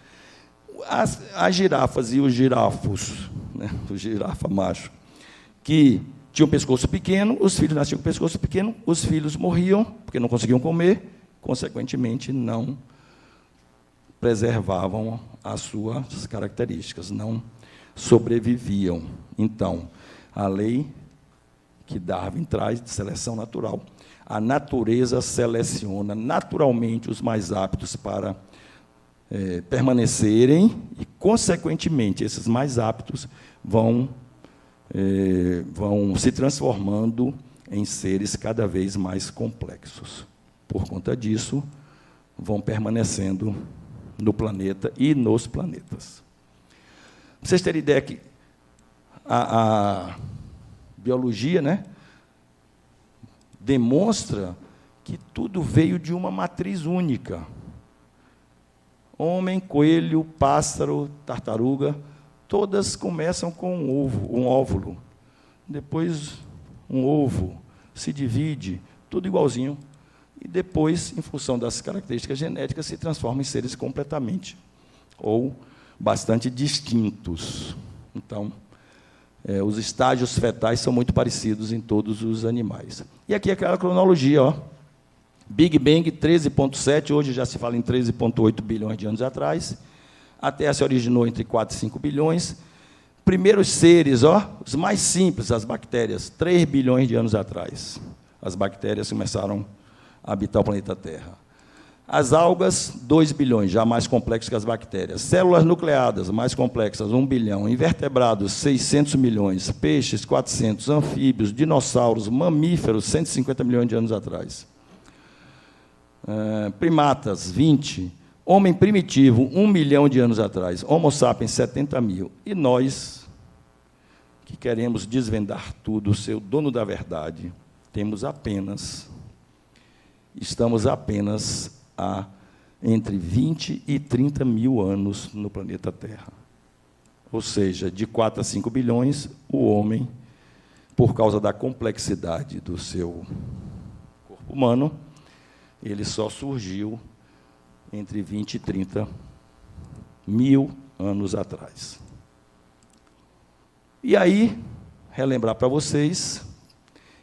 As girafas e os girafos, né, o girafa macho, que tinham pescoço pequeno, os filhos nasciam com pescoço pequeno, os filhos morriam, porque não conseguiam comer, consequentemente, não preservavam as suas características, não sobreviviam. Então, a lei que Darwin traz de seleção natural, a natureza seleciona naturalmente os mais aptos para permanecerem, e, consequentemente, esses mais aptos vão se transformando em seres cada vez mais complexos. Por conta disso, vão permanecendo no planeta e nos planetas. Para vocês terem ideia que a biologia, né, demonstra que tudo veio de uma matriz única. Homem, coelho, pássaro, tartaruga, todas começam com um óvulo. Depois, um ovo se divide, tudo igualzinho. E depois, em função das características genéticas, se transforma em seres completamente ou bastante distintos. Então, os estágios fetais são muito parecidos em todos os animais. E aqui é aquela cronologia, ó. Big Bang, 13,7, hoje já se fala em 13,8 bilhões de anos atrás. A Terra se originou entre 4 e 5 bilhões. Primeiros seres, ó, os mais simples, as bactérias, 3 bilhões de anos atrás. As bactérias começaram a habitar o planeta Terra. As algas, 2 bilhões, já mais complexas que as bactérias. Células nucleadas, mais complexas, 1 bilhão. Invertebrados, 600 milhões. Peixes, 400. Anfíbios, dinossauros, mamíferos, 150 milhões de anos atrás. Primatas, 20. Homem primitivo, 1 milhão de anos atrás. Homo sapiens, 70 mil. E nós, que queremos desvendar tudo, ser o dono da verdade, estamos apenas há entre 20 e 30 mil anos no planeta Terra. Ou seja, de 4 a 5 bilhões, o homem, por causa da complexidade do seu corpo humano, ele só surgiu entre 20 e 30 mil anos atrás. E aí, relembrar para vocês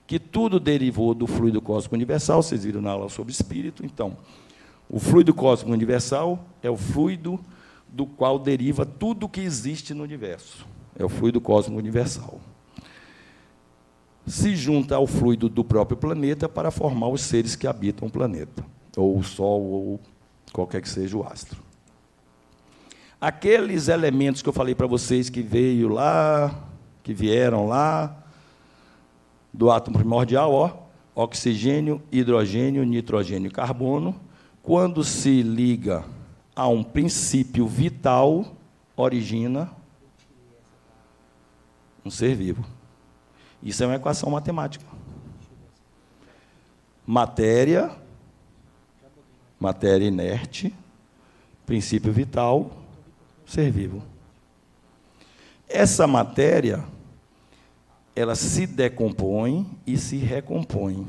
que tudo derivou do fluido cósmico universal, vocês viram na aula sobre espírito. Então, o fluido cósmico universal é o fluido do qual deriva tudo que existe no universo. É o fluido cósmico universal. se junta ao fluido do próprio planeta para formar os seres que habitam o planeta, ou o Sol, ou qualquer que seja o astro. Aqueles elementos que eu falei para vocês que vieram lá do átomo primordial, ó, oxigênio, hidrogênio, nitrogênio e carbono, quando se liga a um princípio vital, origina um ser vivo. Isso é uma equação matemática. Matéria inerte, princípio vital, ser vivo. Essa matéria, ela se decompõe e se recompõe.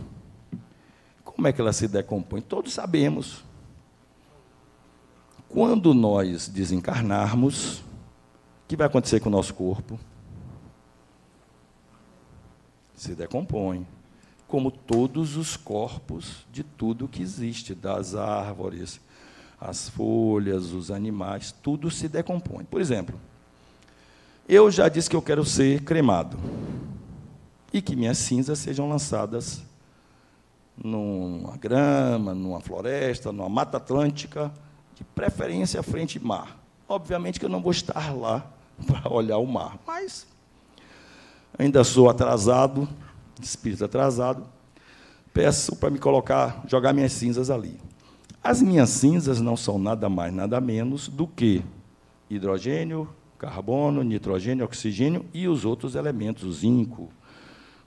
Como é que ela se decompõe? Todos sabemos. Quando nós desencarnarmos, o que vai acontecer com o nosso corpo? Se decompõe, como todos os corpos de tudo que existe, das árvores, as folhas, os animais, tudo se decompõe. Por exemplo, eu já disse que eu quero ser cremado e que minhas cinzas sejam lançadas numa grama, numa floresta, numa mata atlântica, de preferência à frente do mar. Obviamente que eu não vou estar lá para olhar o mar, mas ainda sou atrasado, espírito atrasado, peço para me jogar minhas cinzas ali. As minhas cinzas não são nada mais, nada menos do que hidrogênio, carbono, nitrogênio, oxigênio e os outros elementos, o zinco,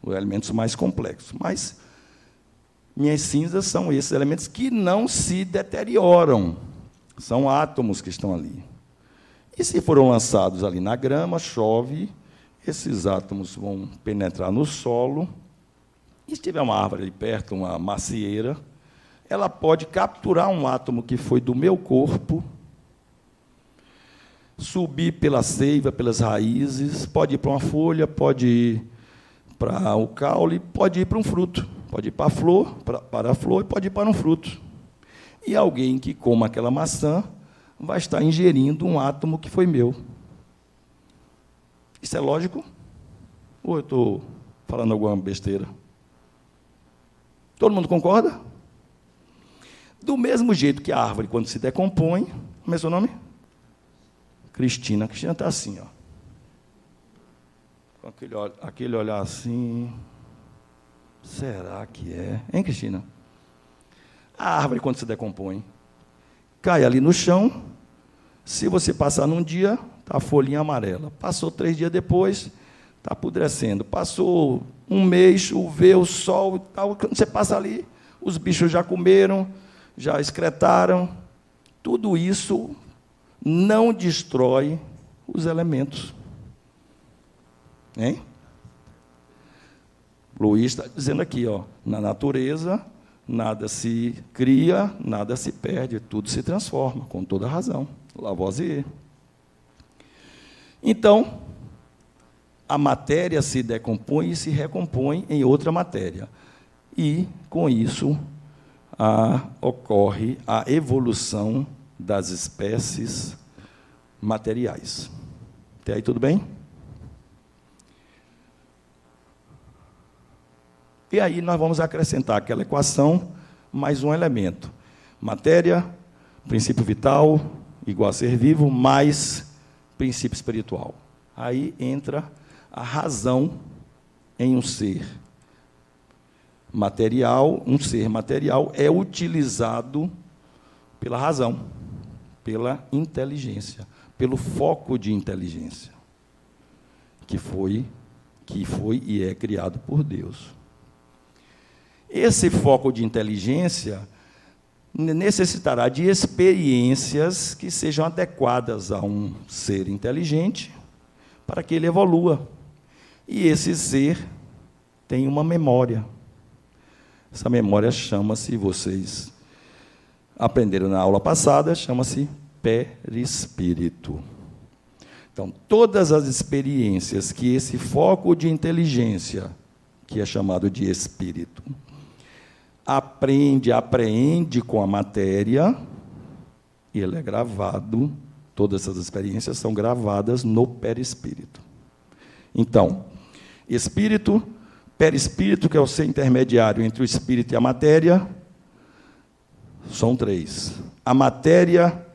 os elementos mais complexos. Mas minhas cinzas são esses elementos que não se deterioram, são átomos que estão ali. E se foram lançados ali na grama, chove, esses átomos vão penetrar no solo, e se tiver uma árvore ali perto, uma macieira, ela pode capturar um átomo que foi do meu corpo, subir pela seiva, pelas raízes, pode ir para uma folha, pode ir para o caule, pode ir para um fruto, pode ir para a flor e pode ir para um fruto. E alguém que coma aquela maçã vai estar ingerindo um átomo que foi meu. Isso é lógico? Ou eu estou falando alguma besteira? Todo mundo concorda? Do mesmo jeito que a árvore, quando se decompõe... Como é seu nome? Cristina. Cristina está assim, ó, com aquele olhar assim... Será que é? Hein, Cristina? A árvore, quando se decompõe, cai ali no chão. Se você passar num dia, está a folhinha amarela. Passou 3 dias depois, está apodrecendo. Passou um mês, choveu, sol e tal. Quando você passa ali, os bichos já comeram, já excretaram. Tudo isso não destrói os elementos. Hein? Luís está dizendo aqui, ó, na natureza, nada se cria, nada se perde, tudo se transforma, com toda razão. Lavoisier. Então, a matéria se decompõe e se recompõe em outra matéria. E, com isso, ocorre a evolução das espécies materiais. Até aí tudo bem? E aí nós vamos acrescentar aquela equação, mais um elemento. Matéria, princípio vital, igual a ser vivo, mais princípio espiritual. Aí entra a razão em um ser material. Um ser material é utilizado pela razão, pela inteligência, pelo foco de inteligência, que foi e é criado por Deus. Esse foco de inteligência necessitará de experiências que sejam adequadas a um ser inteligente para que ele evolua. E esse ser tem uma memória. Essa memória chama-se, vocês aprenderam na aula passada, chama-se perispírito. Então, todas as experiências que esse foco de inteligência, que é chamado de espírito, apreende com a matéria, e ele é gravado, todas essas experiências são gravadas no perispírito. Então, espírito Perispírito, que é o ser intermediário entre o espírito e a matéria, são 3. A matéria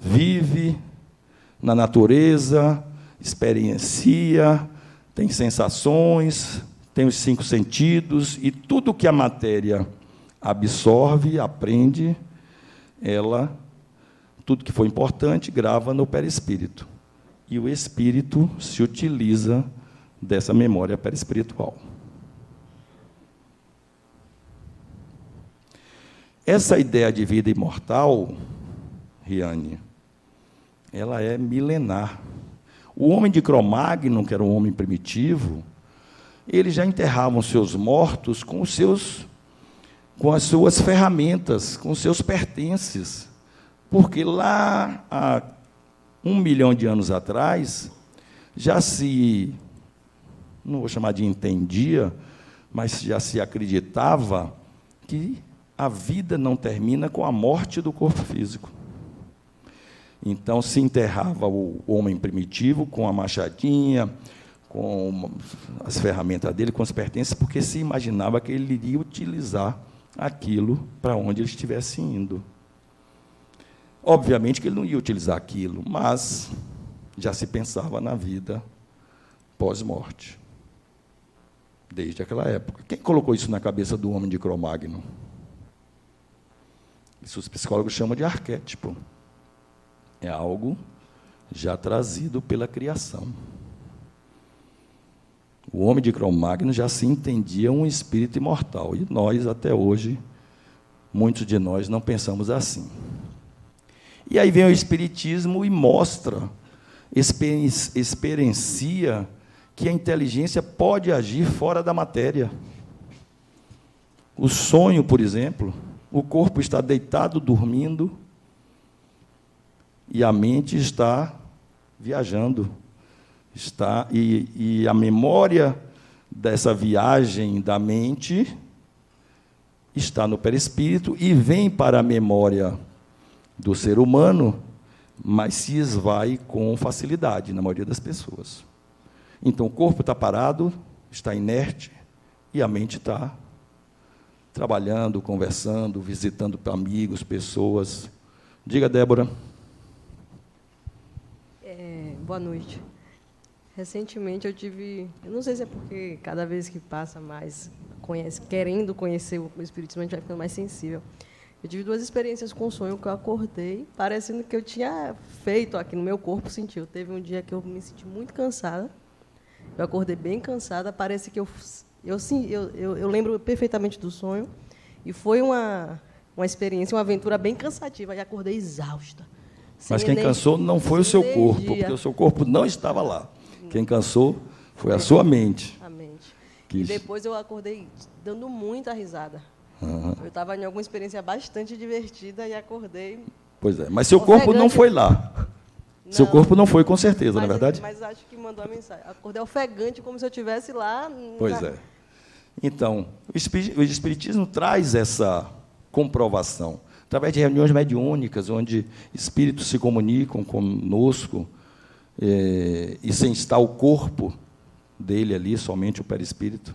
vive na natureza, experiencia, tem sensações, tem os 5 sentidos, e tudo que a matéria absorve, aprende, tudo que for importante, grava no perispírito. E o espírito se utiliza dessa memória perispiritual. Essa ideia de vida imortal, Riane, ela é milenar. O homem de Cro-Magnon, que era um homem primitivo, eles já enterravam seus mortos com as suas ferramentas, com os seus pertences. Porque lá, há 1 milhão de anos atrás, já se, não vou chamar de entendia, mas já se acreditava que a vida não termina com a morte do corpo físico. Então, se enterrava o homem primitivo com a machadinha, com as ferramentas dele, com os pertences, porque se imaginava que ele iria utilizar aquilo para onde ele estivesse indo. Obviamente que ele não ia utilizar aquilo, mas já se pensava na vida pós-morte, desde aquela época. Quem colocou isso na cabeça do homem de Cro-Magnon? Isso os psicólogos chamam de arquétipo. É algo já trazido pela criação. O homem de Cro-Magnon já se entendia um espírito imortal, e nós, até hoje, muitos de nós não pensamos assim. E aí vem o Espiritismo e mostra, experiencia que a inteligência pode agir fora da matéria. O sonho, por exemplo, o corpo está deitado, dormindo, e a mente está viajando. E a memória dessa viagem da mente está no perispírito e vem para a memória do ser humano, mas se esvai com facilidade, na maioria das pessoas. Então, o corpo está parado, está inerte, e a mente está trabalhando, conversando, visitando amigos, pessoas. Diga, Débora. Boa noite. Recentemente eu não sei se é porque cada vez que passa mais, querendo conhecer o Espiritismo, a gente vai ficando mais sensível. Eu tive 2 experiências com sonho que eu acordei, parecendo que eu tinha feito aqui no meu corpo, sentiu. Teve um dia que eu me senti muito cansada, eu acordei bem cansada, parece que eu lembro perfeitamente do sonho, e foi uma experiência, uma aventura bem cansativa, e acordei exausta. Mas quem cansou não foi o seu corpo, porque o seu corpo não estava lá. Quem cansou foi a sua mente. A mente. E depois eu acordei dando muita risada. Uhum. Eu estava em alguma experiência bastante divertida e acordei... Pois é, mas seu corpo não foi lá. Não, seu corpo não foi, com certeza, não é verdade? Mas acho que mandou a mensagem. Acordei ofegante, como se eu estivesse lá... Pois é. Então, o Espiritismo traz essa comprovação, através de reuniões mediúnicas, onde espíritos se comunicam conosco, e sem estar o corpo dele ali, somente o perispírito.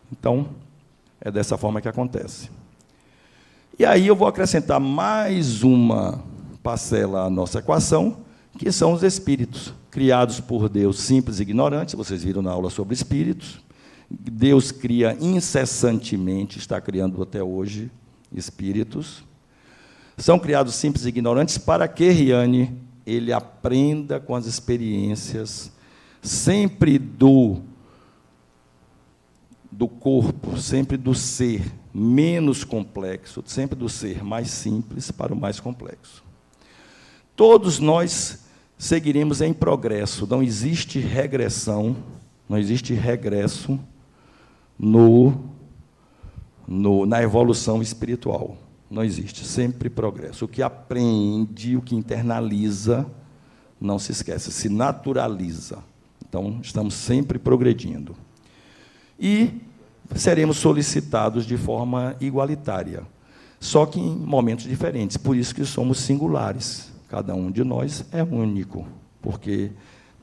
Então, é dessa forma que acontece. E aí eu vou acrescentar mais uma parcela à nossa equação, que são os espíritos, criados por Deus simples e ignorantes. Vocês viram na aula sobre espíritos. Deus cria incessantemente, está criando até hoje, espíritos. São criados simples e ignorantes para que, Riane, ele aprenda com as experiências, sempre do corpo, sempre do ser menos complexo, sempre do ser mais simples para o mais complexo. Todos nós seguiremos em progresso, não existe regressão, não existe regresso na evolução espiritual. Não existe, sempre progresso. O que aprende, o que internaliza, não se esquece, se naturaliza. Então, estamos sempre progredindo. E seremos solicitados de forma igualitária, só que em momentos diferentes. Por isso que somos singulares. Cada um de nós é único, porque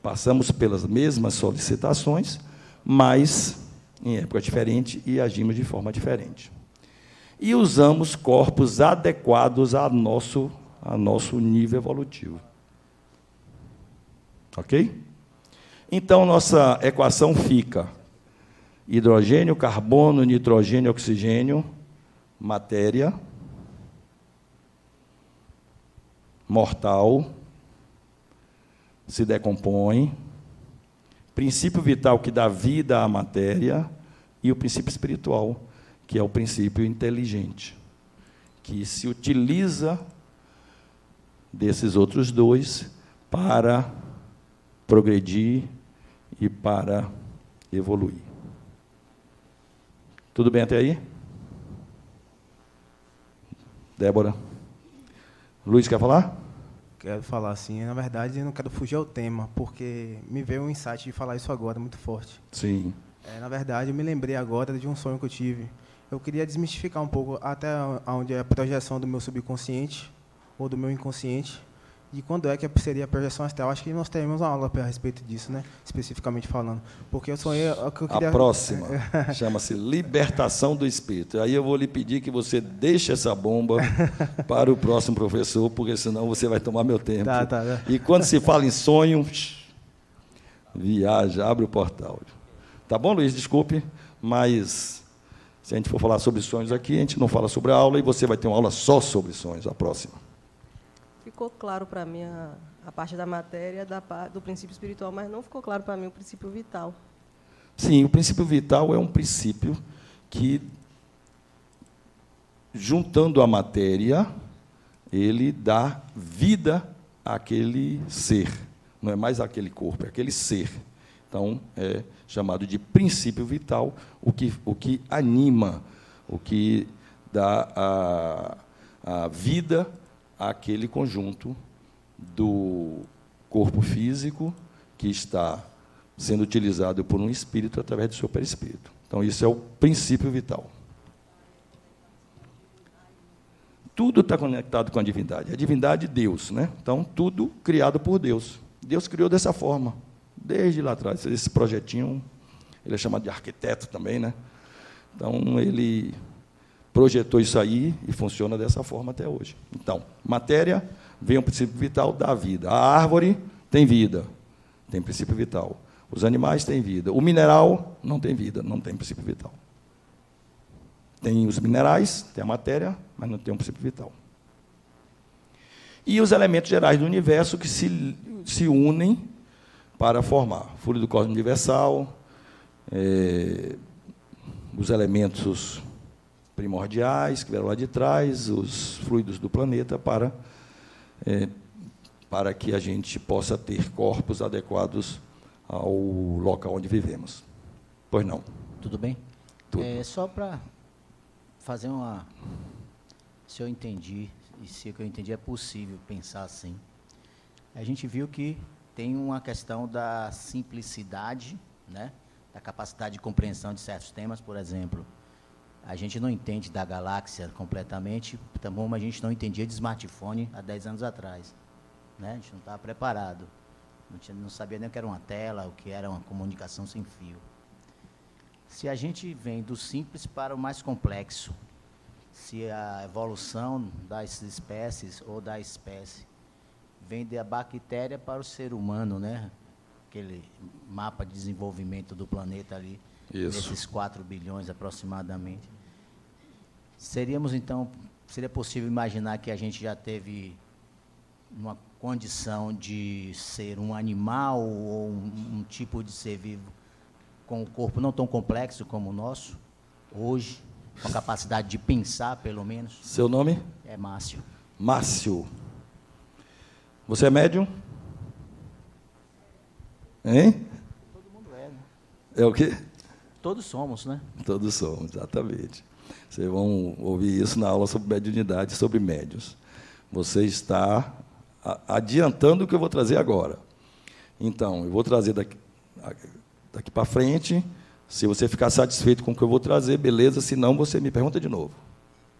passamos pelas mesmas solicitações, mas em épocas diferentes e agimos de forma diferente. E usamos corpos adequados a nosso nível evolutivo. Ok? Então, nossa equação fica hidrogênio, carbono, nitrogênio, oxigênio, matéria, mortal, se decompõe, princípio vital que dá vida à matéria e o princípio espiritual, que é o princípio inteligente, que se utiliza desses outros dois para progredir e para evoluir. Tudo bem até aí? Débora? Luiz, quer falar? Quero falar assim, na verdade, eu não quero fugir ao tema, porque me veio um insight de falar isso agora, muito forte. Sim. Na verdade, eu me lembrei agora de um sonho que eu tive. Eu queria desmistificar um pouco até onde é a projeção do meu subconsciente ou do meu inconsciente, e quando é que seria a projeção astral. Acho que nós teremos uma aula a respeito disso, né? Especificamente falando. Porque eu sonhei... A próxima chama-se Libertação do Espírito. Aí eu vou lhe pedir que você deixe essa bomba para o próximo professor, porque senão você vai tomar meu tempo. Tá. E quando se fala em sonho, viaja, abre o portal. Tá bom, Luiz? Desculpe, mas se a gente for falar sobre sonhos aqui, a gente não fala sobre a aula e você vai ter uma aula só sobre sonhos, a próxima. Ficou claro para mim a parte da matéria, do princípio espiritual, mas não ficou claro para mim o princípio vital. Sim, o princípio vital é um princípio que, juntando a matéria, ele dá vida àquele ser. Não é mais aquele corpo, é aquele ser. Então, é chamado de princípio vital, o que anima, o que dá a vida àquele conjunto do corpo físico que está sendo utilizado por um espírito através do seu perispírito. Então, isso é o princípio vital. Tudo está conectado com a divindade. A divindade, Deus, né? Então, tudo criado por Deus. Deus criou dessa forma, desde lá atrás. Esse projetinho, ele é chamado de arquiteto também, né? Então, ele projetou isso aí e funciona dessa forma até hoje. Então, matéria, vem um princípio vital da vida. A árvore tem vida, tem princípio vital. Os animais têm vida. O mineral não tem vida, não tem princípio vital. Tem os minerais, tem a matéria, mas não tem um princípio vital. E os elementos gerais do universo que se unem para formar fluido cósmico universal, os elementos primordiais que vieram lá de trás, os fluidos do planeta, para que a gente possa ter corpos adequados ao local onde vivemos. Pois não? Tudo bem? Tudo. Só para fazer uma... Se eu entendi, e se o que eu entendi é possível pensar assim. A gente viu que tem uma questão da simplicidade, né? Da capacidade de compreensão de certos temas, por exemplo. A gente não entende da galáxia completamente, como a gente não entendia de smartphone há 10 anos atrás. Né? A gente não estava preparado. Não sabia nem o que era uma tela, o que era uma comunicação sem fio. Se a gente vem do simples para o mais complexo, se a evolução das espécies ou da espécie vem da bactéria para o ser humano, né? Aquele mapa de desenvolvimento do planeta ali, esses 4 bilhões aproximadamente. Seria possível imaginar que a gente já teve uma condição de ser um animal ou um tipo de ser vivo com o corpo não tão complexo como o nosso, hoje, com a capacidade de pensar, pelo menos? Seu nome? É Márcio. Márcio. Você é médium? Hein? Todo mundo é, né? É o quê? Todos somos, né? Todos somos, exatamente. Vocês vão ouvir isso na aula sobre mediunidade, sobre médiuns. Você está adiantando o que eu vou trazer agora. Então, eu vou trazer daqui para frente. Se você ficar satisfeito com o que eu vou trazer, beleza. Se não, você me pergunta de novo.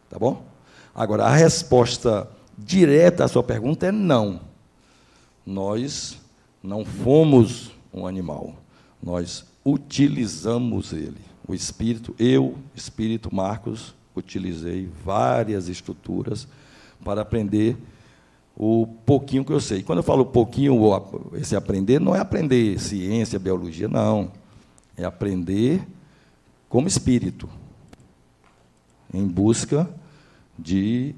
Tá bom? Agora, a resposta direta à sua pergunta é não. Nós não fomos um animal. Nós utilizamos ele. o espírito, espírito Marcos, utilizei várias estruturas para aprender o pouquinho que eu sei. Quando eu falo pouquinho, esse aprender, não é aprender ciência, biologia, não. É aprender como espírito, em busca de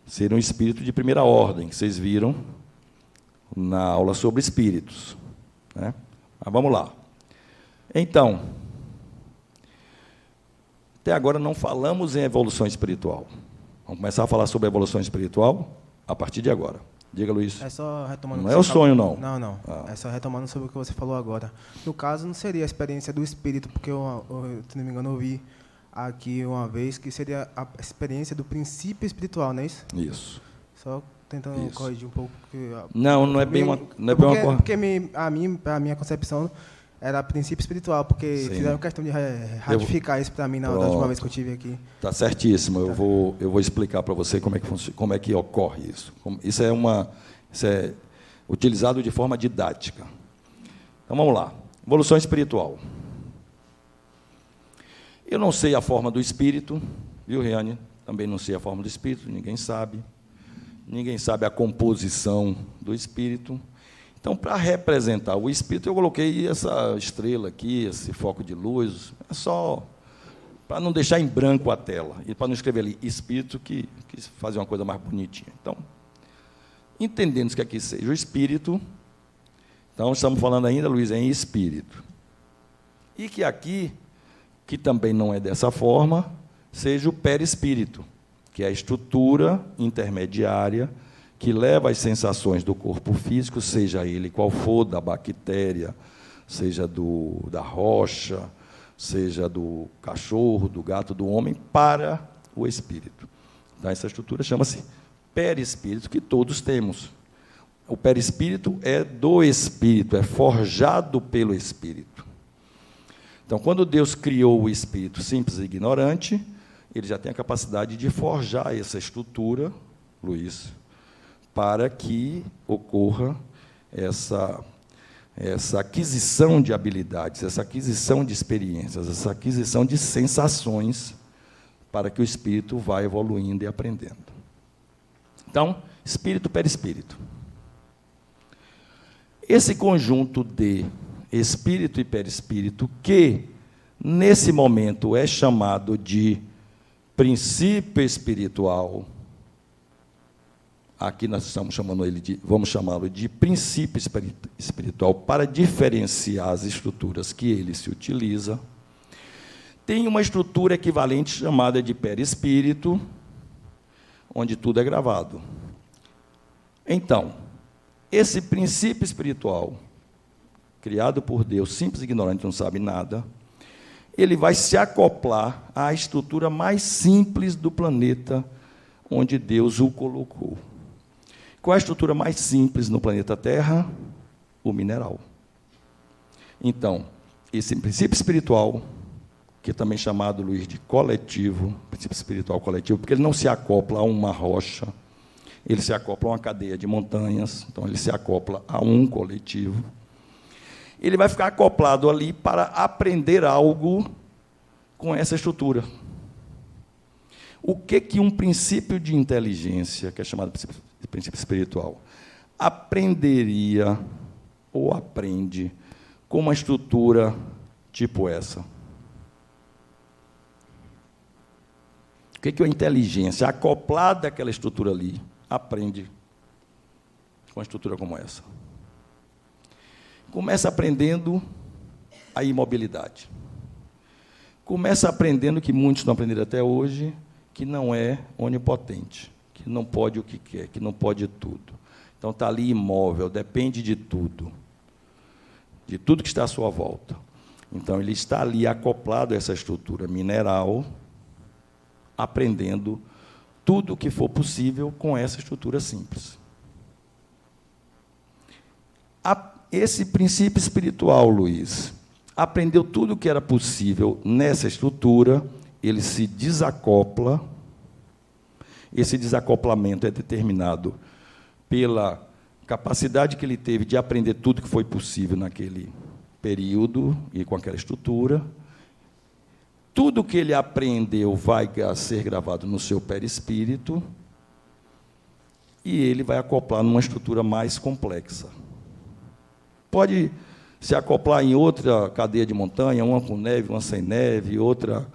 ser um espírito de primeira ordem, que vocês viram na aula sobre espíritos, né? Mas vamos lá. Então, até agora não falamos em evolução espiritual. Vamos começar a falar sobre evolução espiritual a partir de agora. Diga, Luiz. É só retomando. Não é o sonho, não. Não. É só retomando sobre o que você falou agora. No caso, não seria a experiência do espírito, porque se não me engano, eu ouvi aqui uma vez que seria a experiência do princípio espiritual, não é isso? Isso. Só tentando corrigir um pouco. Não é bem uma... Porque a minha concepção era princípio espiritual, porque Sim. fizeram questão de ratificar isso para mim na última vez que eu tive aqui. Está certíssimo. Eu vou explicar para você como é que ocorre isso. Isso é utilizado de forma didática. Então, vamos lá. Evolução espiritual. Eu não sei a forma do espírito, viu, Riane? Também não sei a forma do espírito, ninguém sabe. Ninguém sabe a composição do espírito. Então, para representar o espírito, eu coloquei essa estrela aqui, esse foco de luz, é só para não deixar em branco a tela, e para não escrever ali espírito, que fazer uma coisa mais bonitinha. Então, entendendo que aqui seja o espírito, então estamos falando ainda, Luiz, em espírito. E que aqui, que também não é dessa forma, seja o perispírito, que é a estrutura intermediária que leva as sensações do corpo físico, seja ele qual for, da bactéria, seja da rocha, seja do cachorro, do gato, do homem, para o espírito. Então, essa estrutura chama-se perispírito, que todos temos. O perispírito é do espírito, é forjado pelo espírito. Então, quando Deus criou o espírito simples e ignorante, ele já tem a capacidade de forjar essa estrutura, Luiz, para que ocorra essa aquisição de habilidades, essa aquisição de experiências, essa aquisição de sensações, para que o espírito vá evoluindo e aprendendo. Então, espírito, perispírito. Esse conjunto de espírito e perispírito, que, nesse momento, é chamado de princípio espiritual. Aqui nós estamos vamos chamá-lo de princípio espiritual, para diferenciar as estruturas que ele se utiliza. Tem uma estrutura equivalente chamada de perispírito, onde tudo é gravado. Então, esse princípio espiritual, criado por Deus, simples e ignorante, não sabe nada, ele vai se acoplar à estrutura mais simples do planeta, onde Deus o colocou. Qual é a estrutura mais simples no planeta Terra? O mineral. Então, esse princípio espiritual, que é também chamado, Luiz, de coletivo, princípio espiritual coletivo, porque ele não se acopla a uma rocha, ele se acopla a uma cadeia de montanhas, então ele se acopla a um coletivo. Ele vai ficar acoplado ali para aprender algo com essa estrutura. O que um princípio de inteligência, que é chamado de princípio espiritual, aprenderia ou aprende com uma estrutura tipo essa? O que a inteligência, acoplada àquela estrutura ali, aprende com uma estrutura como essa? Começa aprendendo a imobilidade. Começa aprendendo, que muitos não aprenderam até hoje, que não é onipotente, que não pode o que quer, que não pode tudo. Então, está ali imóvel, depende de tudo que está à sua volta. Então, ele está ali acoplado a essa estrutura mineral, aprendendo tudo o que for possível com essa estrutura simples. Esse princípio espiritual, Luiz, aprendeu tudo o que era possível nessa estrutura, ele se desacopla. Esse desacoplamento é determinado pela capacidade que ele teve de aprender tudo que foi possível naquele período e com aquela estrutura. tudo que ele aprendeu vai ser gravado no seu perispírito e ele vai acoplar numa estrutura mais complexa. Pode se acoplar em outra cadeia de montanha, uma com neve, uma sem neve, outra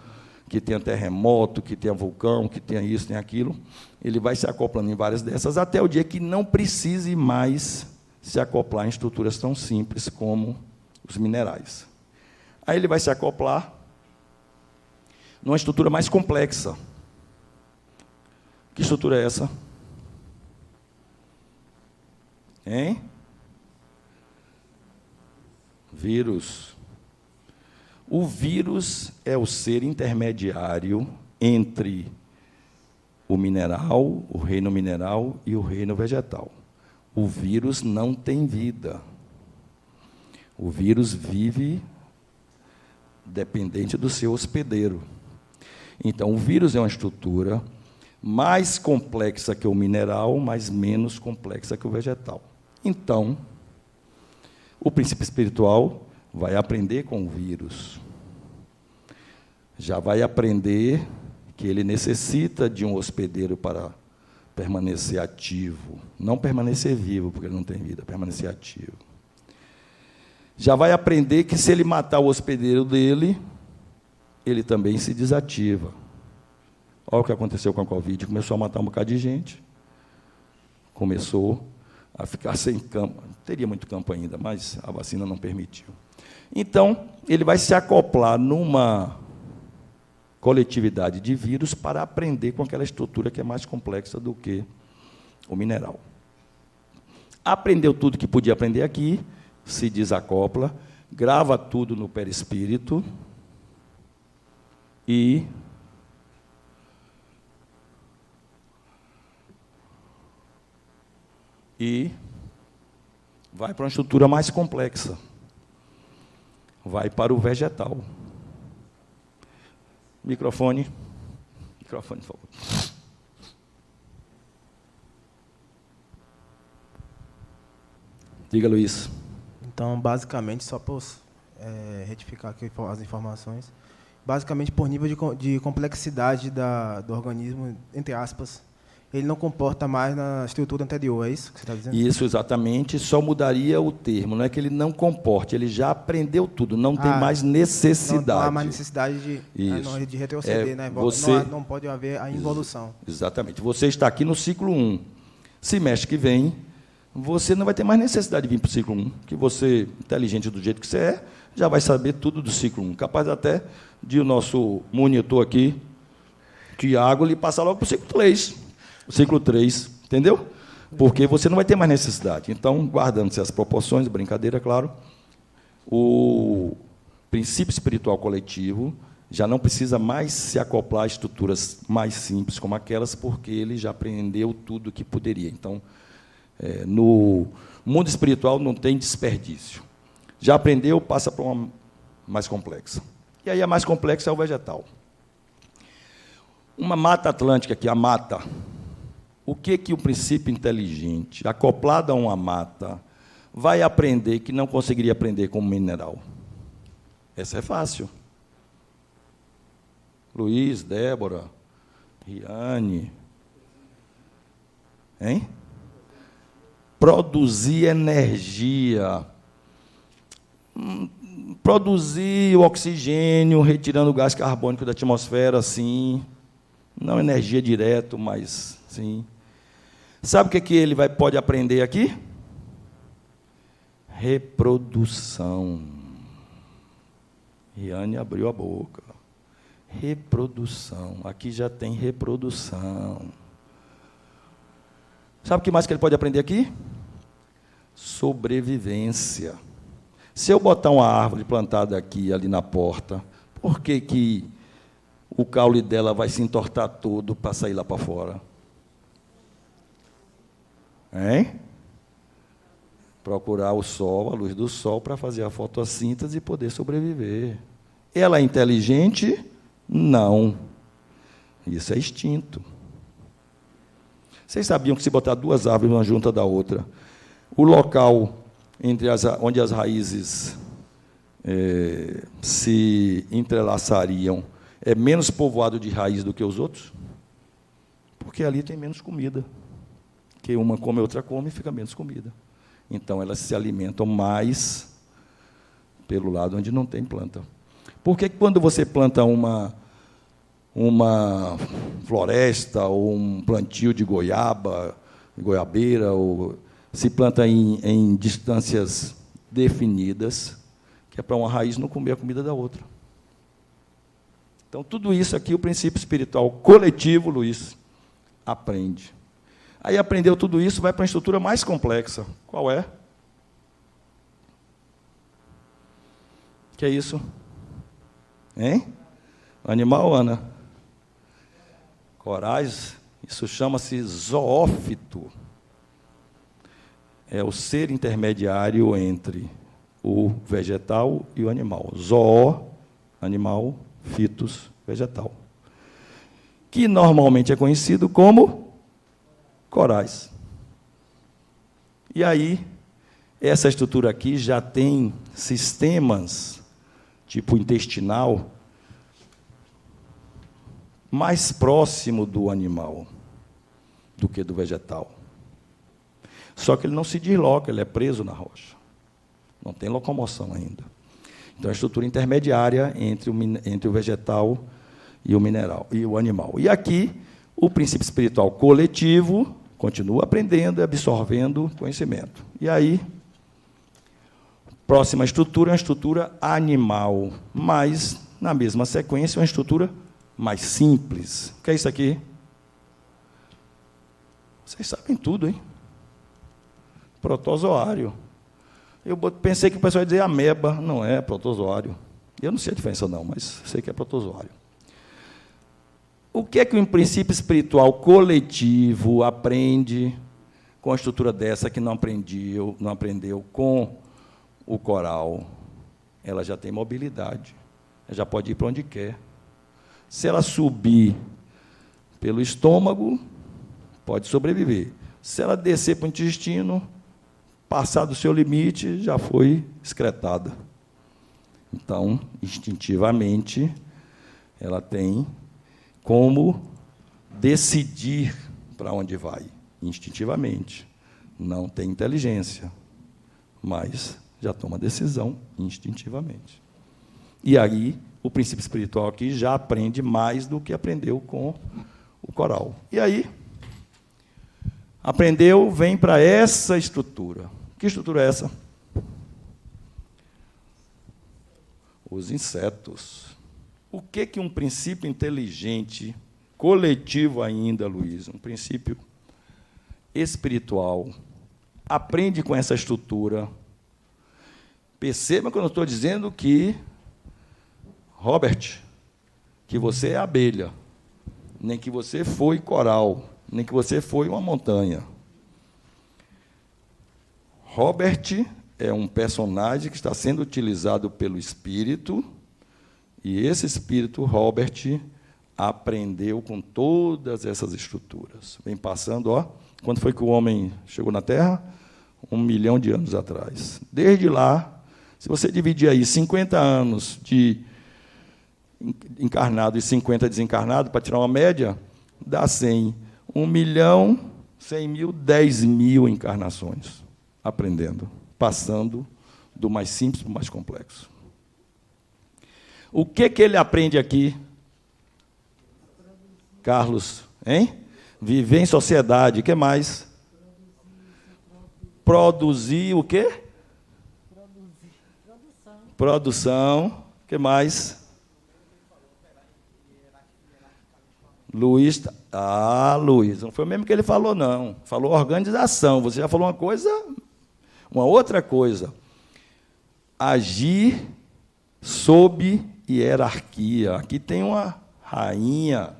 que tenha terremoto, que tenha vulcão, que tenha isso, tenha aquilo. Ele vai se acoplando em várias dessas, até o dia que não precise mais se acoplar em estruturas tão simples como os minerais. Aí ele vai se acoplar numa estrutura mais complexa. Que estrutura é essa? Hein? Vírus. O vírus é o ser intermediário entre o mineral, o reino mineral e o reino vegetal. O vírus não tem vida. O vírus vive dependente do seu hospedeiro. Então, o vírus é uma estrutura mais complexa que o mineral, mas menos complexa que o vegetal. Então, o princípio espiritual vai aprender com o vírus. Já vai aprender que ele necessita de um hospedeiro para permanecer ativo. Não permanecer vivo, porque ele não tem vida, permanecer ativo. Já vai aprender que, se ele matar o hospedeiro dele, ele também se desativa. Olha o que aconteceu com a Covid. Começou a matar um bocado de gente. Começou a ficar sem campo. Teria muito campo ainda, mas a vacina não permitiu. Então, ele vai se acoplar numa coletividade de vírus para aprender com aquela estrutura que é mais complexa do que o mineral. Aprendeu tudo que podia aprender aqui, se desacopla, grava tudo no perispírito e vai para uma estrutura mais complexa. Vai para o vegetal. Microfone, por favor. Diga, Luiz. Então, basicamente, só para retificar aqui as informações, basicamente, por nível de complexidade do organismo, entre aspas, ele não comporta mais na estrutura anterior, é isso que você está dizendo? Isso, exatamente, só mudaria o termo, não é que ele não comporte, ele já aprendeu tudo, não tem mais necessidade. Não há mais necessidade de retroceder, né? Não pode haver a involução. Exatamente. Você está aqui no ciclo 1. Semestre que vem, você não vai ter mais necessidade de vir para o ciclo 1, que você, inteligente do jeito que você é, já vai saber tudo do ciclo 1. Capaz até de o nosso monitor aqui, Tiago, lhe passar logo para o ciclo 3. O ciclo 3, entendeu? Porque você não vai ter mais necessidade. Então, guardando-se as proporções, brincadeira, claro, o princípio espiritual coletivo já não precisa mais se acoplar a estruturas mais simples como aquelas, porque ele já aprendeu tudo o que poderia. Então, no mundo espiritual não tem desperdício. Já aprendeu, passa para uma mais complexa. E aí a mais complexa é o vegetal. Uma mata atlântica, que é a mata. O que o princípio inteligente, acoplado a uma mata, vai aprender que não conseguiria aprender com um mineral? Essa é fácil. Luiz, Débora, Riane. Hein? Produzir energia. Produzir o oxigênio, retirando o gás carbônico da atmosfera, sim. Não energia direto, mas sim. Sabe o que ele pode aprender aqui? Reprodução. Riane abriu a boca. Reprodução. Aqui já tem reprodução. Sabe o que mais que ele pode aprender aqui? Sobrevivência. Se eu botar uma árvore plantada aqui, ali na porta, por que o caule dela vai se entortar todo para sair lá para fora? Hein? Procurar o sol, a luz do sol, para fazer a fotossíntese e poder sobreviver. Ela é inteligente? Não. Isso é instinto. Vocês sabiam que, se botar duas árvores uma junto da outra, o local onde as raízes se entrelaçariam é menos povoado de raiz do que os outros? Porque ali tem menos comida. Que uma come, outra come, e fica menos comida. Então, elas se alimentam mais pelo lado onde não tem planta. Por que quando você planta uma floresta ou um plantio de goiaba, goiabeira, ou se planta em distâncias definidas, que é para uma raiz não comer a comida da outra? Então, tudo isso aqui, o princípio espiritual coletivo, Luiz, aprende. Aí aprendeu tudo isso, vai para uma estrutura mais complexa. Qual é? Que é isso? Hein? Animal, Ana? Corais, isso chama-se zoófito. É o ser intermediário entre o vegetal e o animal. Zoó, animal, fitos, vegetal. Que normalmente é conhecido como corais. E aí, essa estrutura aqui já tem sistemas, tipo intestinal, mais próximo do animal do que do vegetal. Só que ele não se desloca, ele é preso na rocha. Não tem locomoção ainda. Então, é a estrutura intermediária entre o vegetal e o mineral, e o animal. E aqui, o princípio espiritual coletivo continua aprendendo e absorvendo conhecimento. E aí, próxima estrutura é uma estrutura animal, mas, na mesma sequência, uma estrutura mais simples. O que é isso aqui? Vocês sabem tudo, hein? Protozoário. Eu pensei que o pessoal ia dizer ameba, não é protozoário. Eu não sei a diferença não, mas sei que é protozoário. O que é que o princípio espiritual coletivo aprende com a estrutura dessa que não aprendeu com o coral? Ela já tem mobilidade, ela já pode ir para onde quer. Se ela subir pelo estômago, pode sobreviver. Se ela descer para o intestino, passar do seu limite, já foi excretada. Então, instintivamente, ela tem como decidir para onde vai, instintivamente. Não tem inteligência, mas já toma decisão instintivamente. E aí, o princípio espiritual aqui já aprende mais do que aprendeu com o coral. E aí, aprendeu, vem para essa estrutura. Que estrutura é essa? Os insetos. O que um princípio inteligente, coletivo ainda, Luiz, um princípio espiritual, aprende com essa estrutura? Perceba que eu não estou dizendo que, Robert, que você é abelha, nem que você foi coral, nem que você foi uma montanha. Robert é um personagem que está sendo utilizado pelo Espírito, e esse Espírito, Robert, aprendeu com todas essas estruturas. Vem passando, quando foi que o homem chegou na Terra? 1 milhão de anos atrás. Desde lá, se você dividir aí 50 anos de encarnado e 50 desencarnado, para tirar uma média, dá 100. 1 milhão, 100 mil, 10 mil encarnações. Aprendendo, passando do mais simples para o mais complexo. O que ele aprende aqui, Carlos? Hein? Viver em sociedade, o que mais? Produzir o quê? Produção. O que mais? Luiz, Luiz, não foi o mesmo que ele falou, não. Falou organização. Você já falou uma outra coisa. Agir sob hierarquia. Aqui tem uma rainha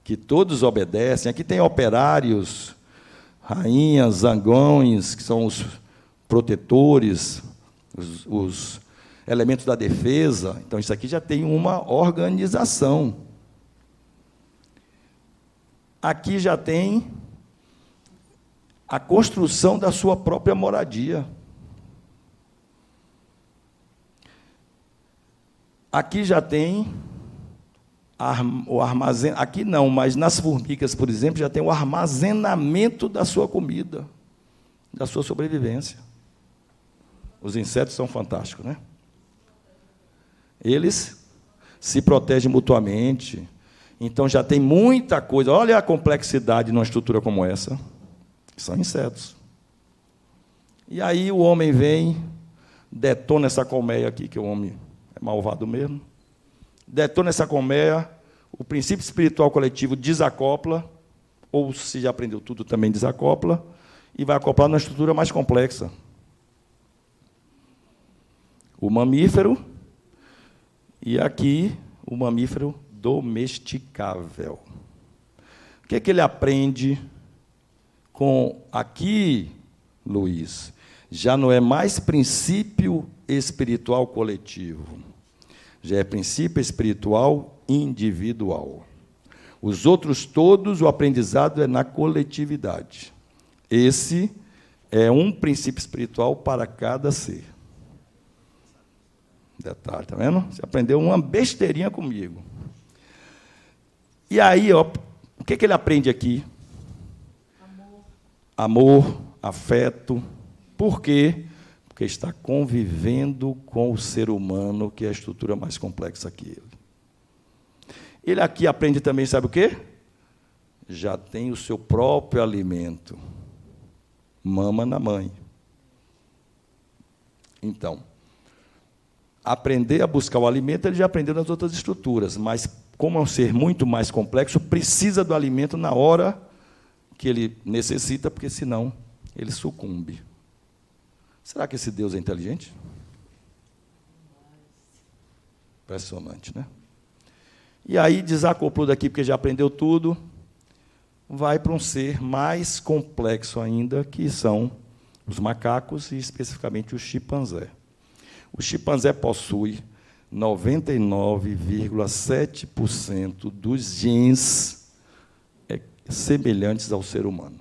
que todos obedecem. Aqui tem operários, rainhas, zangões, que são os protetores, os elementos da defesa. Então, isso aqui já tem uma organização. Aqui já tem a construção da sua própria moradia. Aqui já tem o armazém, aqui não, mas nas formigas, por exemplo, já tem o armazenamento da sua comida, da sua sobrevivência. Os insetos são fantásticos, né? Eles se protegem mutuamente. Então já tem muita coisa. Olha a complexidade numa estrutura como essa. São insetos. E aí o homem vem, detona essa colmeia aqui, que o homem é malvado mesmo. Detona essa colmeia, o princípio espiritual coletivo desacopla, ou se já aprendeu tudo, também desacopla, e vai acoplar numa estrutura mais complexa. O mamífero, e aqui o mamífero domesticável. O que é que ele aprende com aqui, Luiz? Já não é mais princípio espiritual coletivo, já é princípio espiritual individual. Os outros todos, o aprendizado é na coletividade. Esse é um princípio espiritual para cada ser. Detalhe, está vendo? Você aprendeu uma besteirinha comigo. E aí, ó, o que ele aprende aqui? Amor, afeto. Por quê? Porque está convivendo com o ser humano, que é a estrutura mais complexa que ele. Ele aqui aprende também, sabe o quê? Já tem o seu próprio alimento. Mama na mãe. Então, aprender a buscar o alimento, ele já aprendeu nas outras estruturas, mas, como é um ser muito mais complexo, precisa do alimento na hora que ele necessita, porque, senão, ele sucumbe. Será que esse Deus é inteligente? Impressionante, né? E aí, desacoplou daqui, porque já aprendeu tudo, vai para um ser mais complexo ainda, que são os macacos, e especificamente o chimpanzé. O chimpanzé possui 99,7% dos genes semelhantes ao ser humano.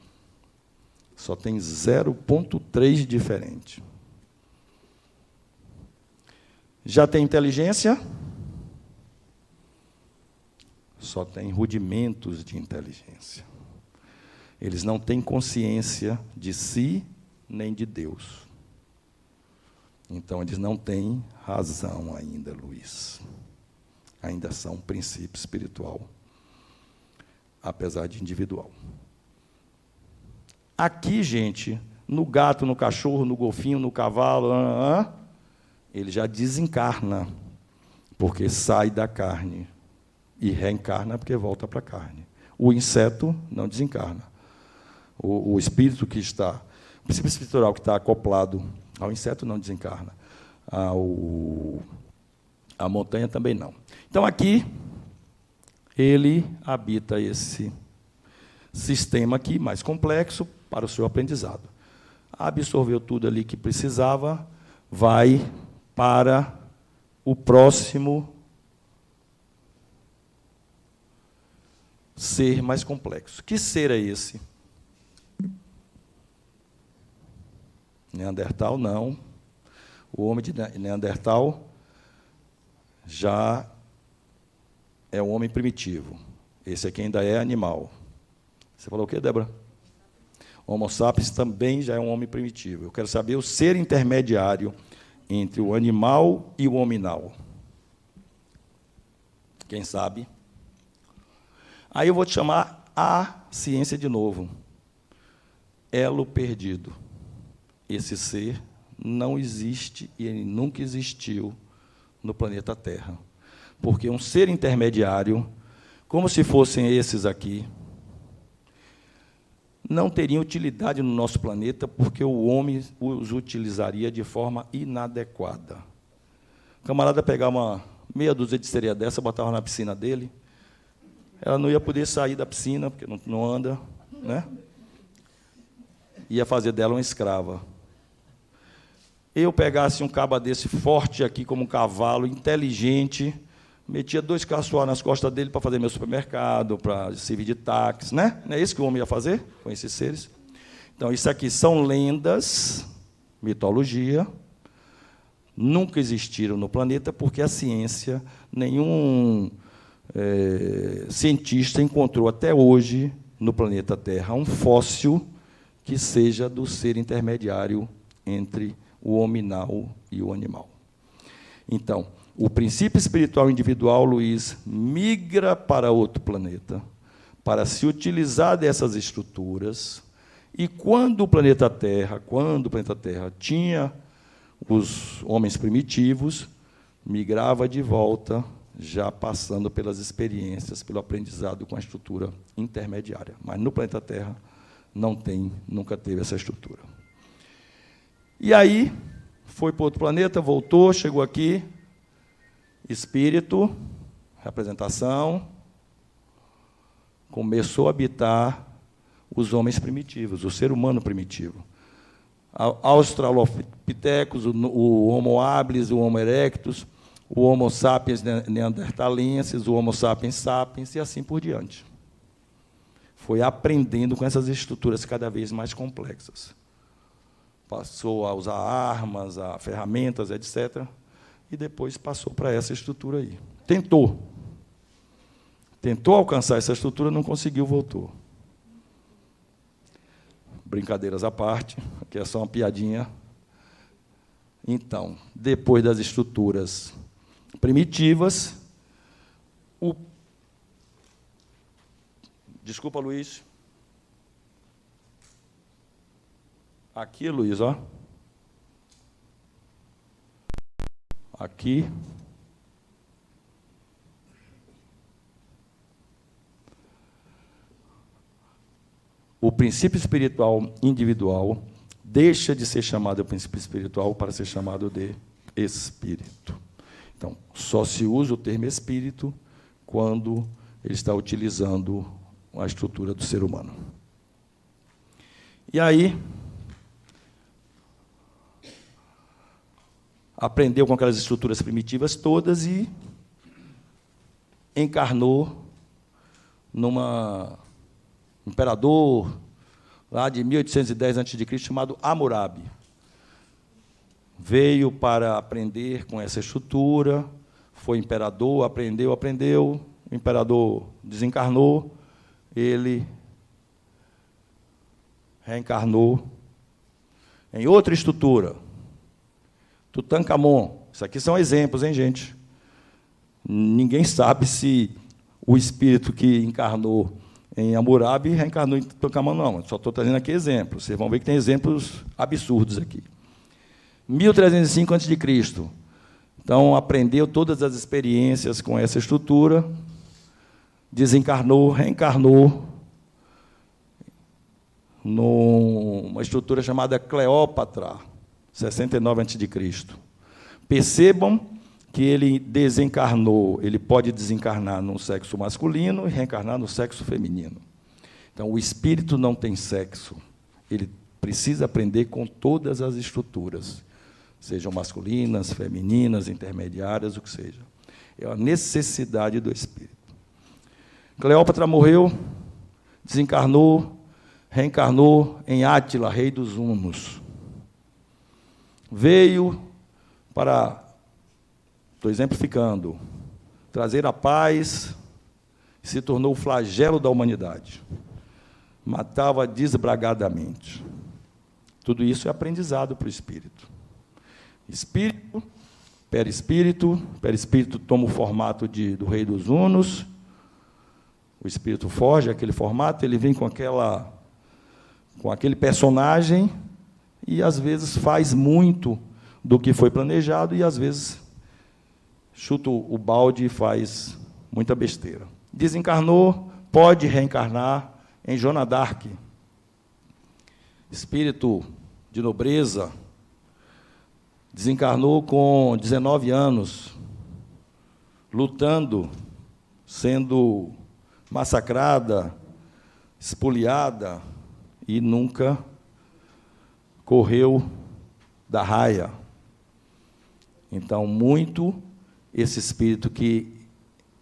Só tem 0,3 diferente. Já tem inteligência? Só tem rudimentos de inteligência. Eles não têm consciência de si nem de Deus. Então, eles não têm razão ainda, Luiz. Ainda são um princípio espiritual, apesar de individual. Aqui, gente, no gato, no cachorro, no golfinho, no cavalo, ele já desencarna, porque sai da carne, e reencarna porque volta para a carne. O inseto não desencarna. O espírito que está, o princípio espiritual que está acoplado ao inseto não desencarna. A montanha também não. Então, aqui, ele habita esse sistema aqui, mais complexo, para o seu aprendizado. Absorveu tudo ali que precisava, vai para o próximo ser mais complexo. Que ser é esse? Neandertal, não. O homem de Neandertal já é um homem primitivo. Esse aqui ainda é animal. Você falou o quê, Débora? Homo sapiens também já é um homem primitivo. Eu quero saber o ser intermediário entre o animal e o hominal. Quem sabe? Aí eu vou te chamar a ciência de novo. Elo perdido. Esse ser não existe e ele nunca existiu no planeta Terra. Porque um ser intermediário, como se fossem esses aqui, não teriam utilidade no nosso planeta, porque o homem os utilizaria de forma inadequada. O camarada pegava uma meia dúzia de sereia dessa, botava na piscina dele, ela não ia poder sair da piscina, porque não anda, né? Ia fazer dela uma escrava. Eu pegasse um caba desse forte aqui, como um cavalo, inteligente, metia 2 caçoar nas costas dele para fazer meu supermercado, para servir de táxi, né? Não é isso que o homem ia fazer com esses seres? Então, isso aqui são lendas, mitologia, nunca existiram no planeta, porque a ciência, nenhum cientista encontrou até hoje, no planeta Terra, um fóssil que seja do ser intermediário entre o hominal e o animal. Então, o princípio espiritual individual, Luiz, migra para outro planeta, para se utilizar dessas estruturas, e quando o planeta Terra tinha os homens primitivos, migrava de volta, já passando pelas experiências, pelo aprendizado com a estrutura intermediária. Mas no planeta Terra nunca teve essa estrutura. E aí, foi para outro planeta, voltou, chegou aqui, espírito, representação, começou a habitar os homens primitivos, o ser humano primitivo. Australopithecus, o Homo habilis, o Homo erectus, o Homo sapiens neanderthalensis, o Homo sapiens sapiens, e assim por diante. Foi aprendendo com essas estruturas cada vez mais complexas. Passou a usar armas, ferramentas, etc., e depois passou para essa estrutura aí. Tentou alcançar essa estrutura, não conseguiu, voltou. Brincadeiras à parte, aqui é só uma piadinha. Então, depois das estruturas primitivas, Desculpa, Luiz. Aqui, Luiz, ó. Aqui. O princípio espiritual individual deixa de ser chamado de princípio espiritual para ser chamado de espírito. Então, só se usa o termo espírito quando ele está utilizando a estrutura do ser humano. E aí, aprendeu com aquelas estruturas primitivas todas e encarnou numa imperador lá de 1810 a.C., chamado Hammurabi. Veio para aprender com essa estrutura, foi imperador, aprendeu, o imperador desencarnou, ele reencarnou em outra estrutura. Tutankhamon. Isso aqui são exemplos, hein, gente? Ninguém sabe se o espírito que encarnou em Hammurabi reencarnou em Tutankhamon, não. Só estou trazendo aqui exemplos. Vocês vão ver que tem exemplos absurdos aqui. 1305 a.C. Então, aprendeu todas as experiências com essa estrutura, desencarnou, reencarnou numa estrutura chamada Cleópatra, 69 a.C. Percebam que ele desencarnou, ele pode desencarnar no sexo masculino e reencarnar no sexo feminino. Então, o espírito não tem sexo, ele precisa aprender com todas as estruturas, sejam masculinas, femininas, intermediárias, o que seja. É a necessidade do espírito. Cleópatra morreu, desencarnou, reencarnou em Átila, rei dos Hunos. Veio para, estou exemplificando, trazer a paz, se tornou o flagelo da humanidade. Matava desbragadamente. Tudo isso é aprendizado para o espírito. Espírito, perispírito toma o formato do rei dos Hunos, o espírito foge aquele formato, ele vem com aquele personagem e, às vezes, faz muito do que foi planejado e, às vezes, chuta o balde e faz muita besteira. Desencarnou, pode reencarnar em Joana d'Arc, espírito de nobreza, desencarnou com 19 anos, lutando, sendo massacrada, espoliada, e nunca correu da raia. Então, muito esse espírito que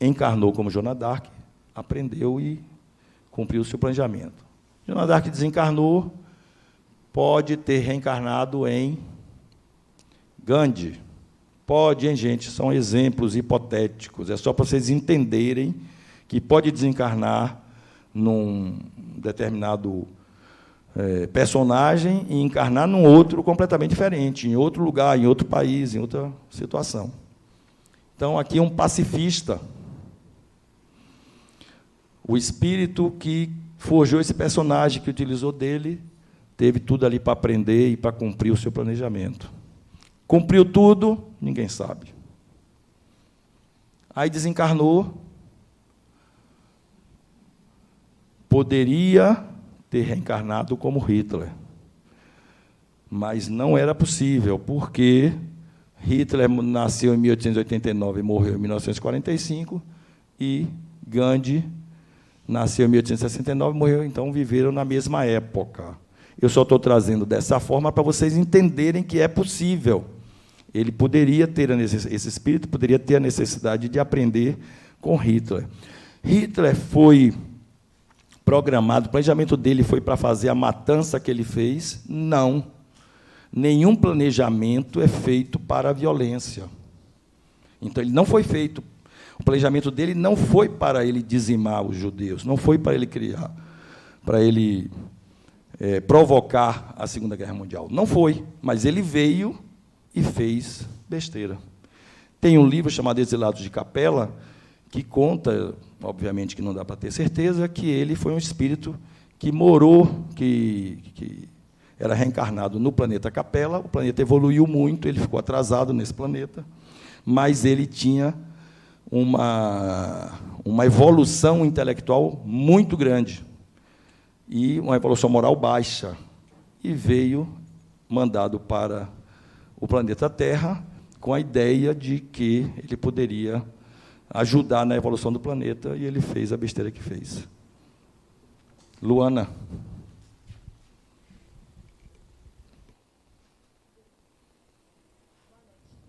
encarnou como Joana d'Arc aprendeu e cumpriu o seu planejamento. Joana d'Arc desencarnou, pode ter reencarnado em Gandhi, Pode, hein, gente? São exemplos hipotéticos. É só para vocês entenderem que pode desencarnar num determinado personagem e encarnar num outro completamente diferente, em outro lugar, em outro país, em outra situação. Então, aqui um pacifista, o espírito que forjou esse personagem, que utilizou dele, teve tudo ali para aprender e para cumprir o seu planejamento. Cumpriu tudo, ninguém sabe. Aí desencarnou, poderia ter reencarnado como Hitler, mas não era possível, porque Hitler nasceu em 1889 e morreu em 1945, e Gandhi nasceu em 1869 e morreu, então viveram na mesma época. Eu só estou trazendo dessa forma para vocês entenderem que é possível. Ele poderia ter, esse espírito poderia ter a necessidade de aprender com Hitler. Hitler foi programado, o planejamento dele foi para fazer a matança que ele fez? Não. Nenhum planejamento é feito para a violência. Então, ele não foi feito. O planejamento dele não foi para ele dizimar os judeus, não foi para ele criar, para ele provocar a Segunda Guerra Mundial. Não foi, mas ele veio e fez besteira. Tem um livro chamado Exilados de Capela, que conta, obviamente que não dá para ter certeza, que ele foi um espírito que morou, que era reencarnado no planeta Capela. O planeta evoluiu muito, ele ficou atrasado nesse planeta, mas ele tinha uma evolução intelectual muito grande e uma evolução moral baixa, e veio mandado para o planeta Terra com a ideia de que ele poderia ajudar na evolução do planeta, e ele fez a besteira que fez. Luana.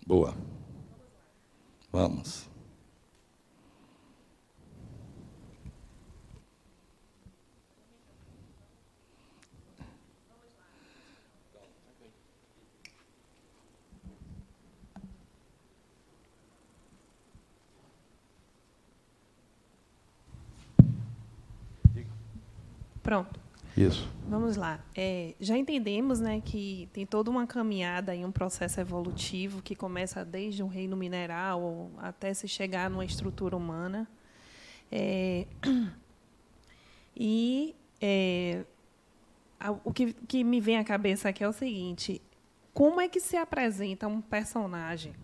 Boa. Vamos. Pronto. Isso. Vamos lá. Já entendemos, né, que tem toda uma caminhada e um processo evolutivo que começa desde um reino mineral até se chegar numa estrutura humana. O que me vem à cabeça aqui é o seguinte: como é que se apresenta um personagem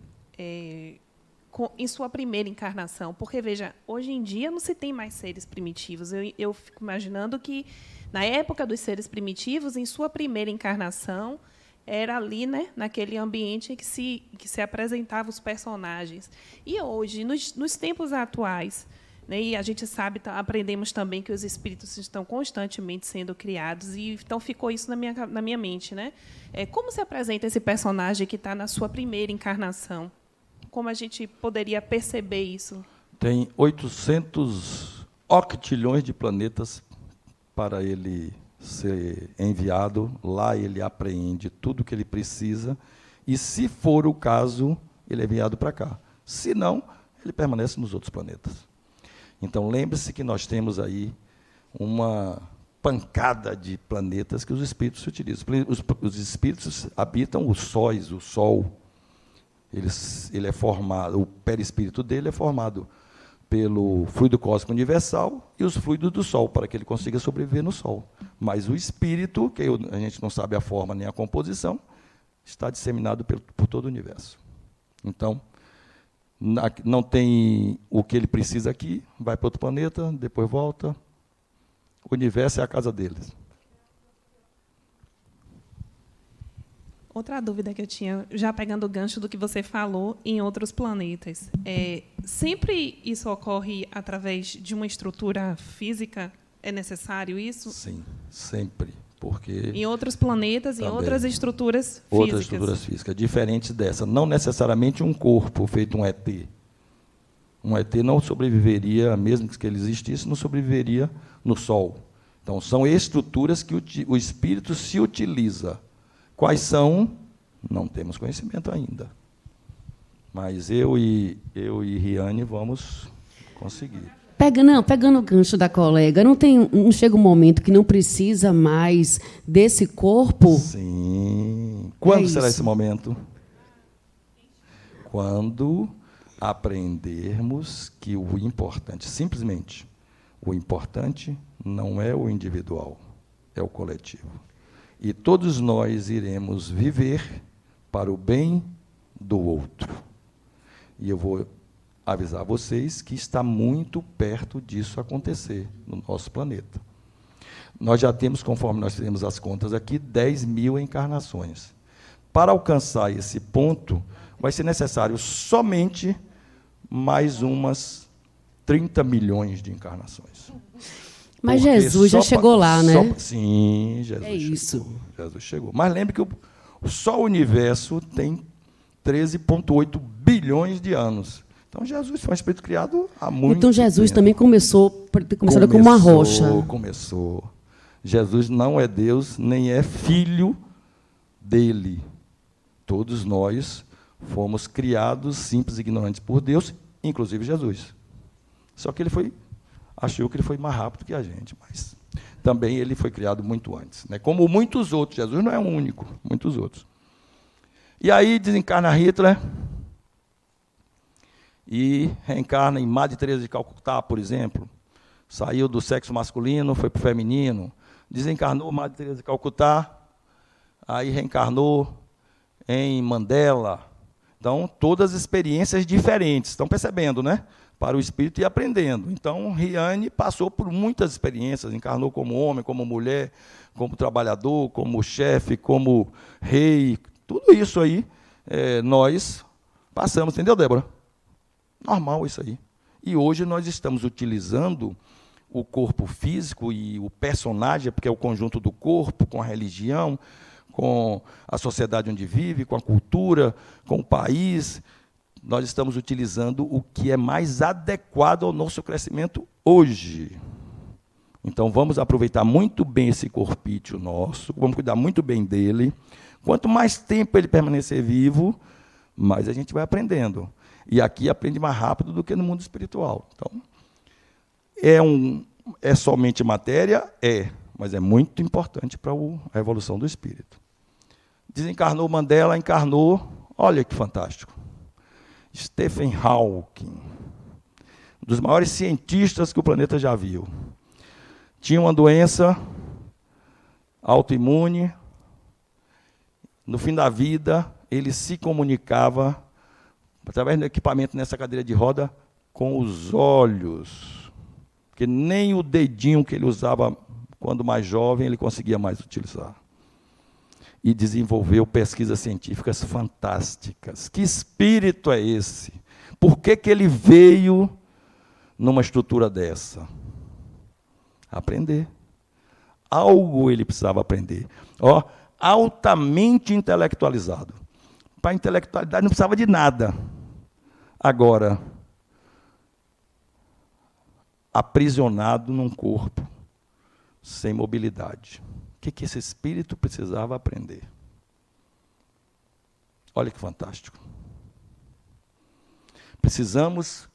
em sua primeira encarnação? Porque, veja, hoje em dia não se tem mais seres primitivos. Eu fico imaginando que, na época dos seres primitivos, em sua primeira encarnação, era ali, né, naquele ambiente que se apresentavam os personagens. E hoje, nos tempos atuais, né, e a gente sabe, aprendemos também que os espíritos estão constantemente sendo criados, e então ficou isso na minha mente, né? Como se apresenta esse personagem que está na sua primeira encarnação? Como a gente poderia perceber isso? Tem 800 octilhões de planetas para ele ser enviado. Lá ele apreende tudo o que ele precisa, e, se for o caso, ele é enviado para cá. Se não, ele permanece nos outros planetas. Então, lembre-se que nós temos aí uma pancada de planetas que os espíritos se utilizam. Os espíritos habitam os sóis, o Sol. Ele é formado, o perispírito dele é formado pelo fluido cósmico universal e os fluidos do Sol, para que ele consiga sobreviver no Sol. Mas o espírito, que a gente não sabe a forma nem a composição, está disseminado por todo o universo. Então, não tem o que ele precisa aqui, vai para outro planeta, depois volta. O universo é a casa deles. Outra dúvida que eu tinha, já pegando o gancho do que você falou em outros planetas. Sempre isso ocorre através de uma estrutura física? É necessário isso? Sim, sempre. Porque em outros planetas, em outras estruturas físicas. Outras estruturas físicas, diferentes dessa. Não necessariamente um corpo feito um ET. Um ET não sobreviveria, mesmo que ele existisse, não sobreviveria no Sol. Então, são estruturas que o espírito se utiliza. Quais são? Não temos conhecimento ainda. Mas eu e Riane vamos conseguir. Pegando o gancho da colega, não chega um momento que não precisa mais desse corpo? Sim. Quando será isso. esse momento? Quando aprendermos que o importante, simplesmente, o importante não é o individual, é o coletivo. E todos nós iremos viver para o bem do outro. E eu vou avisar vocês que está muito perto disso acontecer no nosso planeta. Nós já temos, conforme nós fizemos as contas aqui, 10 mil encarnações. Para alcançar esse ponto, vai ser necessário somente mais umas 30 milhões de encarnações. Mas Porque Jesus já chegou lá, né? Sim, Jesus É isso. chegou. Jesus chegou. Mas lembre que só o universo tem 13,8 bilhões de anos. Então, Jesus foi um espírito criado há muito tempo. Então, Jesus também começou como uma rocha. Começou. Jesus não é Deus, nem é filho dele. Todos nós fomos criados simples e ignorantes por Deus, inclusive Jesus. Só que achou que ele foi mais rápido que a gente, mas também ele foi criado muito antes, né? Como muitos outros. Jesus não é um único, muitos outros. E aí desencarna Hitler e reencarna em Madre Teresa de Calcutá, por exemplo. Saiu do sexo masculino, foi para o feminino. Desencarnou Madre Teresa de Calcutá, aí reencarnou em Mandela. Então, todas experiências diferentes. Estão percebendo, né? Para o espírito ir aprendendo. Então, Riane passou por muitas experiências, encarnou como homem, como mulher, como trabalhador, como chefe, como rei. Tudo isso aí nós passamos, entendeu, Débora? Normal isso aí. E hoje nós estamos utilizando o corpo físico e o personagem, porque é o conjunto do corpo, com a religião, com a sociedade onde vive, com a cultura, com o país. Nós estamos utilizando o que é mais adequado ao nosso crescimento hoje. Então, vamos aproveitar muito bem esse corpício nosso, vamos cuidar muito bem dele. Quanto mais tempo ele permanecer vivo, mais a gente vai aprendendo. E aqui aprende mais rápido do que no mundo espiritual. Então, é somente matéria? Mas é muito importante para a evolução do espírito. Desencarnou Mandela, encarnou, olha que fantástico, Stephen Hawking, um dos maiores cientistas que o planeta já viu. Tinha uma doença autoimune. No fim da vida, ele se comunicava, através do equipamento nessa cadeira de roda, com os olhos. Porque nem o dedinho que ele usava quando mais jovem, ele conseguia mais utilizar. E desenvolveu pesquisas científicas fantásticas. Que espírito é esse? Por que ele veio numa estrutura dessa? Aprender. Algo ele precisava aprender. Altamente intelectualizado. Para a intelectualidade não precisava de nada. Agora, aprisionado num corpo, sem mobilidade. O que esse espírito precisava aprender? Olha que fantástico. Precisamos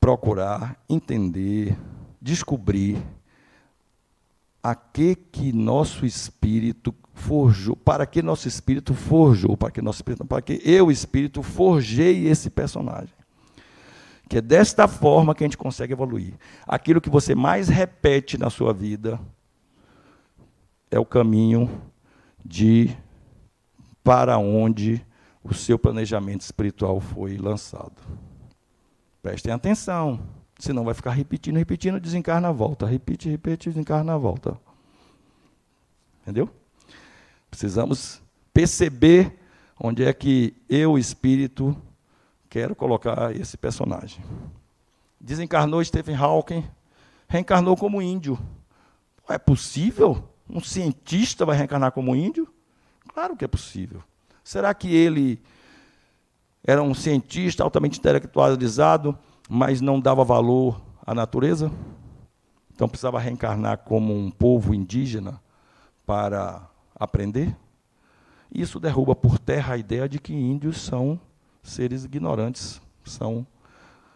procurar entender, descobrir a que nosso espírito forjou, para que nosso espírito forjou, para que eu, espírito, forjei esse personagem. Que é desta forma que a gente consegue evoluir. Aquilo que você mais repete na sua vida é o caminho para onde o seu planejamento espiritual foi lançado. Prestem atenção, senão vai ficar repetindo, desencarna, volta, repete, desencarna, volta. Entendeu? Precisamos perceber onde é que eu, espírito, quero colocar esse personagem. Desencarnou Stephen Hawking, reencarnou como índio. É possível? Um cientista vai reencarnar como índio? Claro que é possível. Será que ele era um cientista altamente intelectualizado, mas não dava valor à natureza? Então precisava reencarnar como um povo indígena para aprender? Isso derruba por terra a ideia de que índios são seres ignorantes, são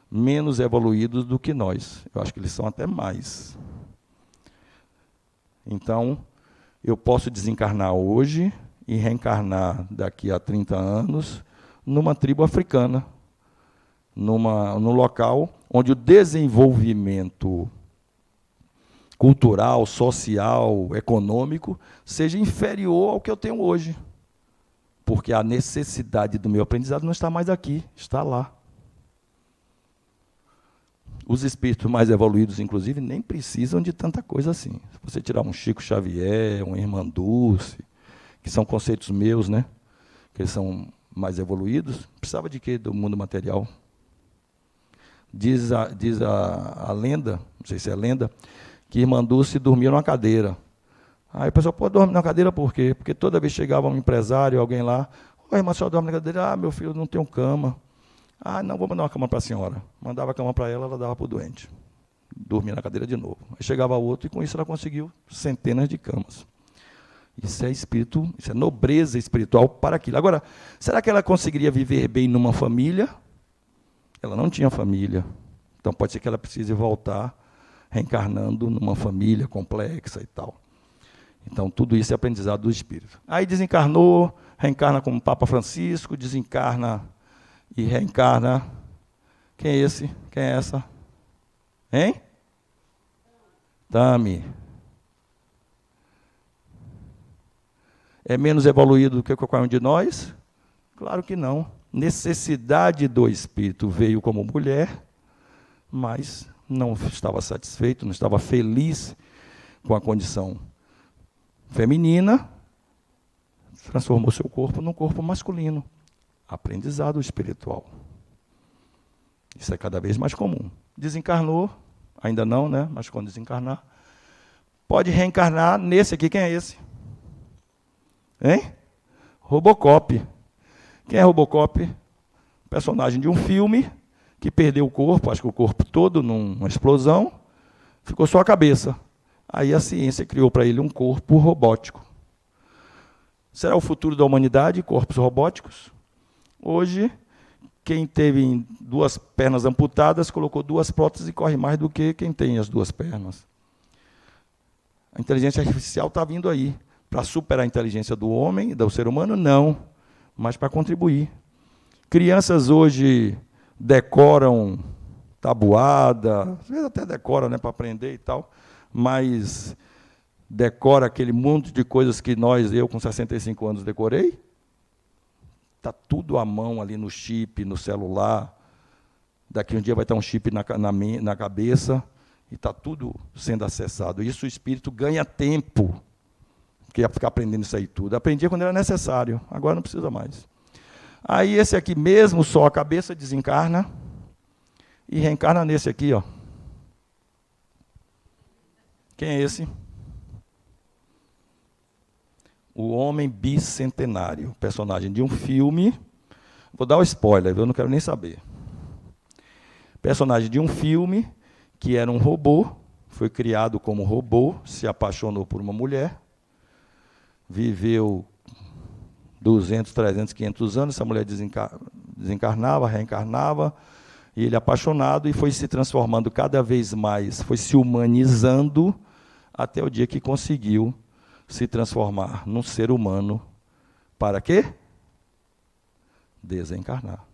menos evoluídos do que nós. Eu acho que eles são até mais. Então, eu posso desencarnar hoje e reencarnar daqui a 30 anos numa tribo africana, num local onde o desenvolvimento cultural, social, econômico seja inferior ao que eu tenho hoje. Porque a necessidade do meu aprendizado não está mais aqui, está lá. Os espíritos mais evoluídos, inclusive, nem precisam de tanta coisa assim. Se você tirar um Chico Xavier, um Irmã Dulce, que são conceitos meus, né? Que eles são mais evoluídos, precisava de quê? Do mundo material. Diz a lenda, não sei se é lenda, que Irmã Dulce dormia numa cadeira. Aí o pessoal, pô, dorme na cadeira por quê? Porque toda vez chegava um empresário, alguém lá, ô, irmã, só dorme na cadeira? Ah, meu filho, não tenho cama. Ah, não, vou mandar uma cama para a senhora. Mandava a cama para ela, ela dava para o doente. Dormia na cadeira de novo. Aí chegava outro e com isso ela conseguiu centenas de camas. Isso é espírito, isso é nobreza espiritual para aquilo. Agora, será que ela conseguiria viver bem numa família? Ela não tinha família. Então pode ser que ela precise voltar reencarnando numa família complexa e tal. Então tudo isso é aprendizado do espírito. Aí desencarnou, reencarna como Papa Francisco, desencarna e reencarna. Quem é esse? Quem é essa? Hein? Tami. É menos evoluído do que qualquer um de nós? Claro que não. Necessidade do espírito veio como mulher, mas não estava satisfeito, não estava feliz com a condição feminina, transformou seu corpo num corpo masculino. Aprendizado espiritual. Isso é cada vez mais comum. Desencarnou, ainda não, né? Mas quando desencarnar, pode reencarnar nesse aqui. Quem é esse? Hein? Robocop. Quem é Robocop? Personagem de um filme que perdeu o corpo, acho que o corpo todo numa explosão, ficou só a cabeça. Aí a ciência criou para ele um corpo robótico. Será o futuro da humanidade, corpos robóticos? Hoje, quem teve 2 pernas amputadas, colocou 2 próteses e corre mais do que quem tem as 2 pernas. A inteligência artificial está vindo aí. Para superar a inteligência do homem, do ser humano, não. Mas para contribuir. Crianças hoje decoram tabuada, às vezes até decora, né, para aprender e tal, mas decora aquele monte de coisas que eu com 65 anos decorei. Está tudo à mão ali no chip, no celular. Daqui um dia vai estar um chip na cabeça e está tudo sendo acessado. Isso o espírito ganha tempo, que ia ficar aprendendo isso aí tudo. Aprendia quando era necessário, agora não precisa mais. Aí esse aqui mesmo, só a cabeça, desencarna e reencarna nesse aqui, ó. Quem é esse? O homem bicentenário, personagem de um filme. Vou dar o spoiler, eu não quero nem saber. Personagem de um filme que era um robô, foi criado como robô, se apaixonou por uma mulher, viveu 200, 300, 500 anos, essa mulher desencarnava, reencarnava, e ele apaixonado, e foi se transformando cada vez mais, foi se humanizando, até o dia que conseguiu se transformar num ser humano. Para quê? Desencarnar.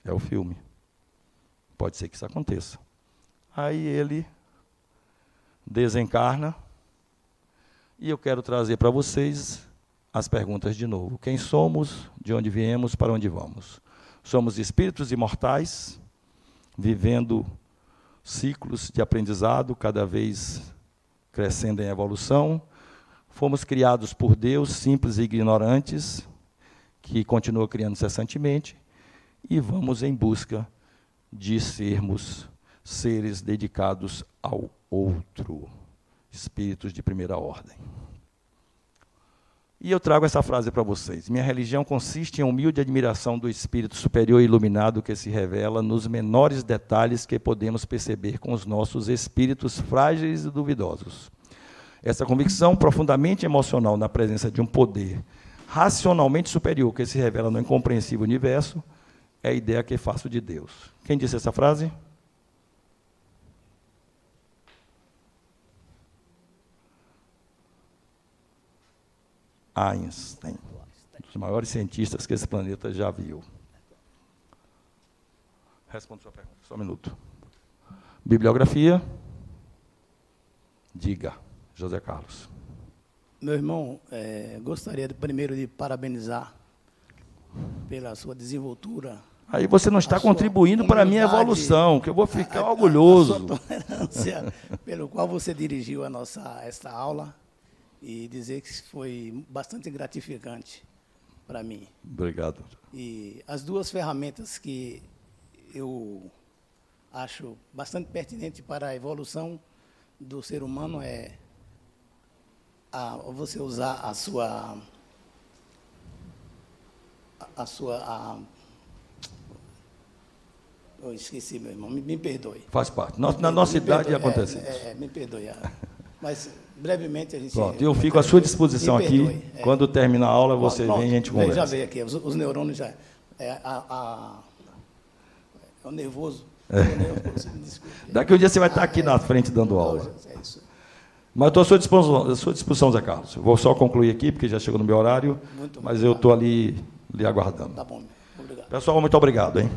É o filme. Pode ser que isso aconteça. Aí ele desencarna, e eu quero trazer para vocês as perguntas de novo. Quem somos, de onde viemos, para onde vamos? Somos espíritos imortais, vivendo ciclos de aprendizado, cada vez crescendo em evolução. Fomos criados por Deus, simples e ignorantes, que continua criando incessantemente, e vamos em busca de sermos seres dedicados ao outro, espíritos de primeira ordem. E eu trago essa frase para vocês. Minha religião consiste em humilde admiração do espírito superior e iluminado que se revela nos menores detalhes que podemos perceber com os nossos espíritos frágeis e duvidosos. Essa convicção profundamente emocional na presença de um poder racionalmente superior, que se revela no incompreensível universo, é a ideia que faço de Deus. Quem disse essa frase? Einstein, um dos maiores cientistas que esse planeta já viu. Responda sua pergunta, só um minuto. Bibliografia? Diga, José Carlos. Meu irmão, gostaria primeiro de parabenizar pela sua desenvoltura. Aí você não está contribuindo para a minha evolução, que eu vou ficar orgulhoso. A sua tolerância pelo qual você dirigiu esta aula e dizer que foi bastante gratificante para mim. Obrigado. E as duas ferramentas que eu acho bastante pertinente para a evolução do ser humano é você usar a sua eu esqueci, meu irmão, me perdoe. Faz parte. Na nossa idade acontece isso. Me perdoe. Mas brevemente a gente... Pronto, eu fico à sua disposição aqui. Quando terminar a aula, você vem e a gente conversa. Já veio aqui, os neurônios já... É o nervoso. Daqui um dia você vai estar aqui na frente dando aula. É isso. Mas eu estou à sua disposição, Zé Carlos. Eu vou só concluir aqui, porque já chegou no meu horário, mas eu estou ali lhe aguardando. Tá bom, obrigado. Pessoal, muito obrigado, hein?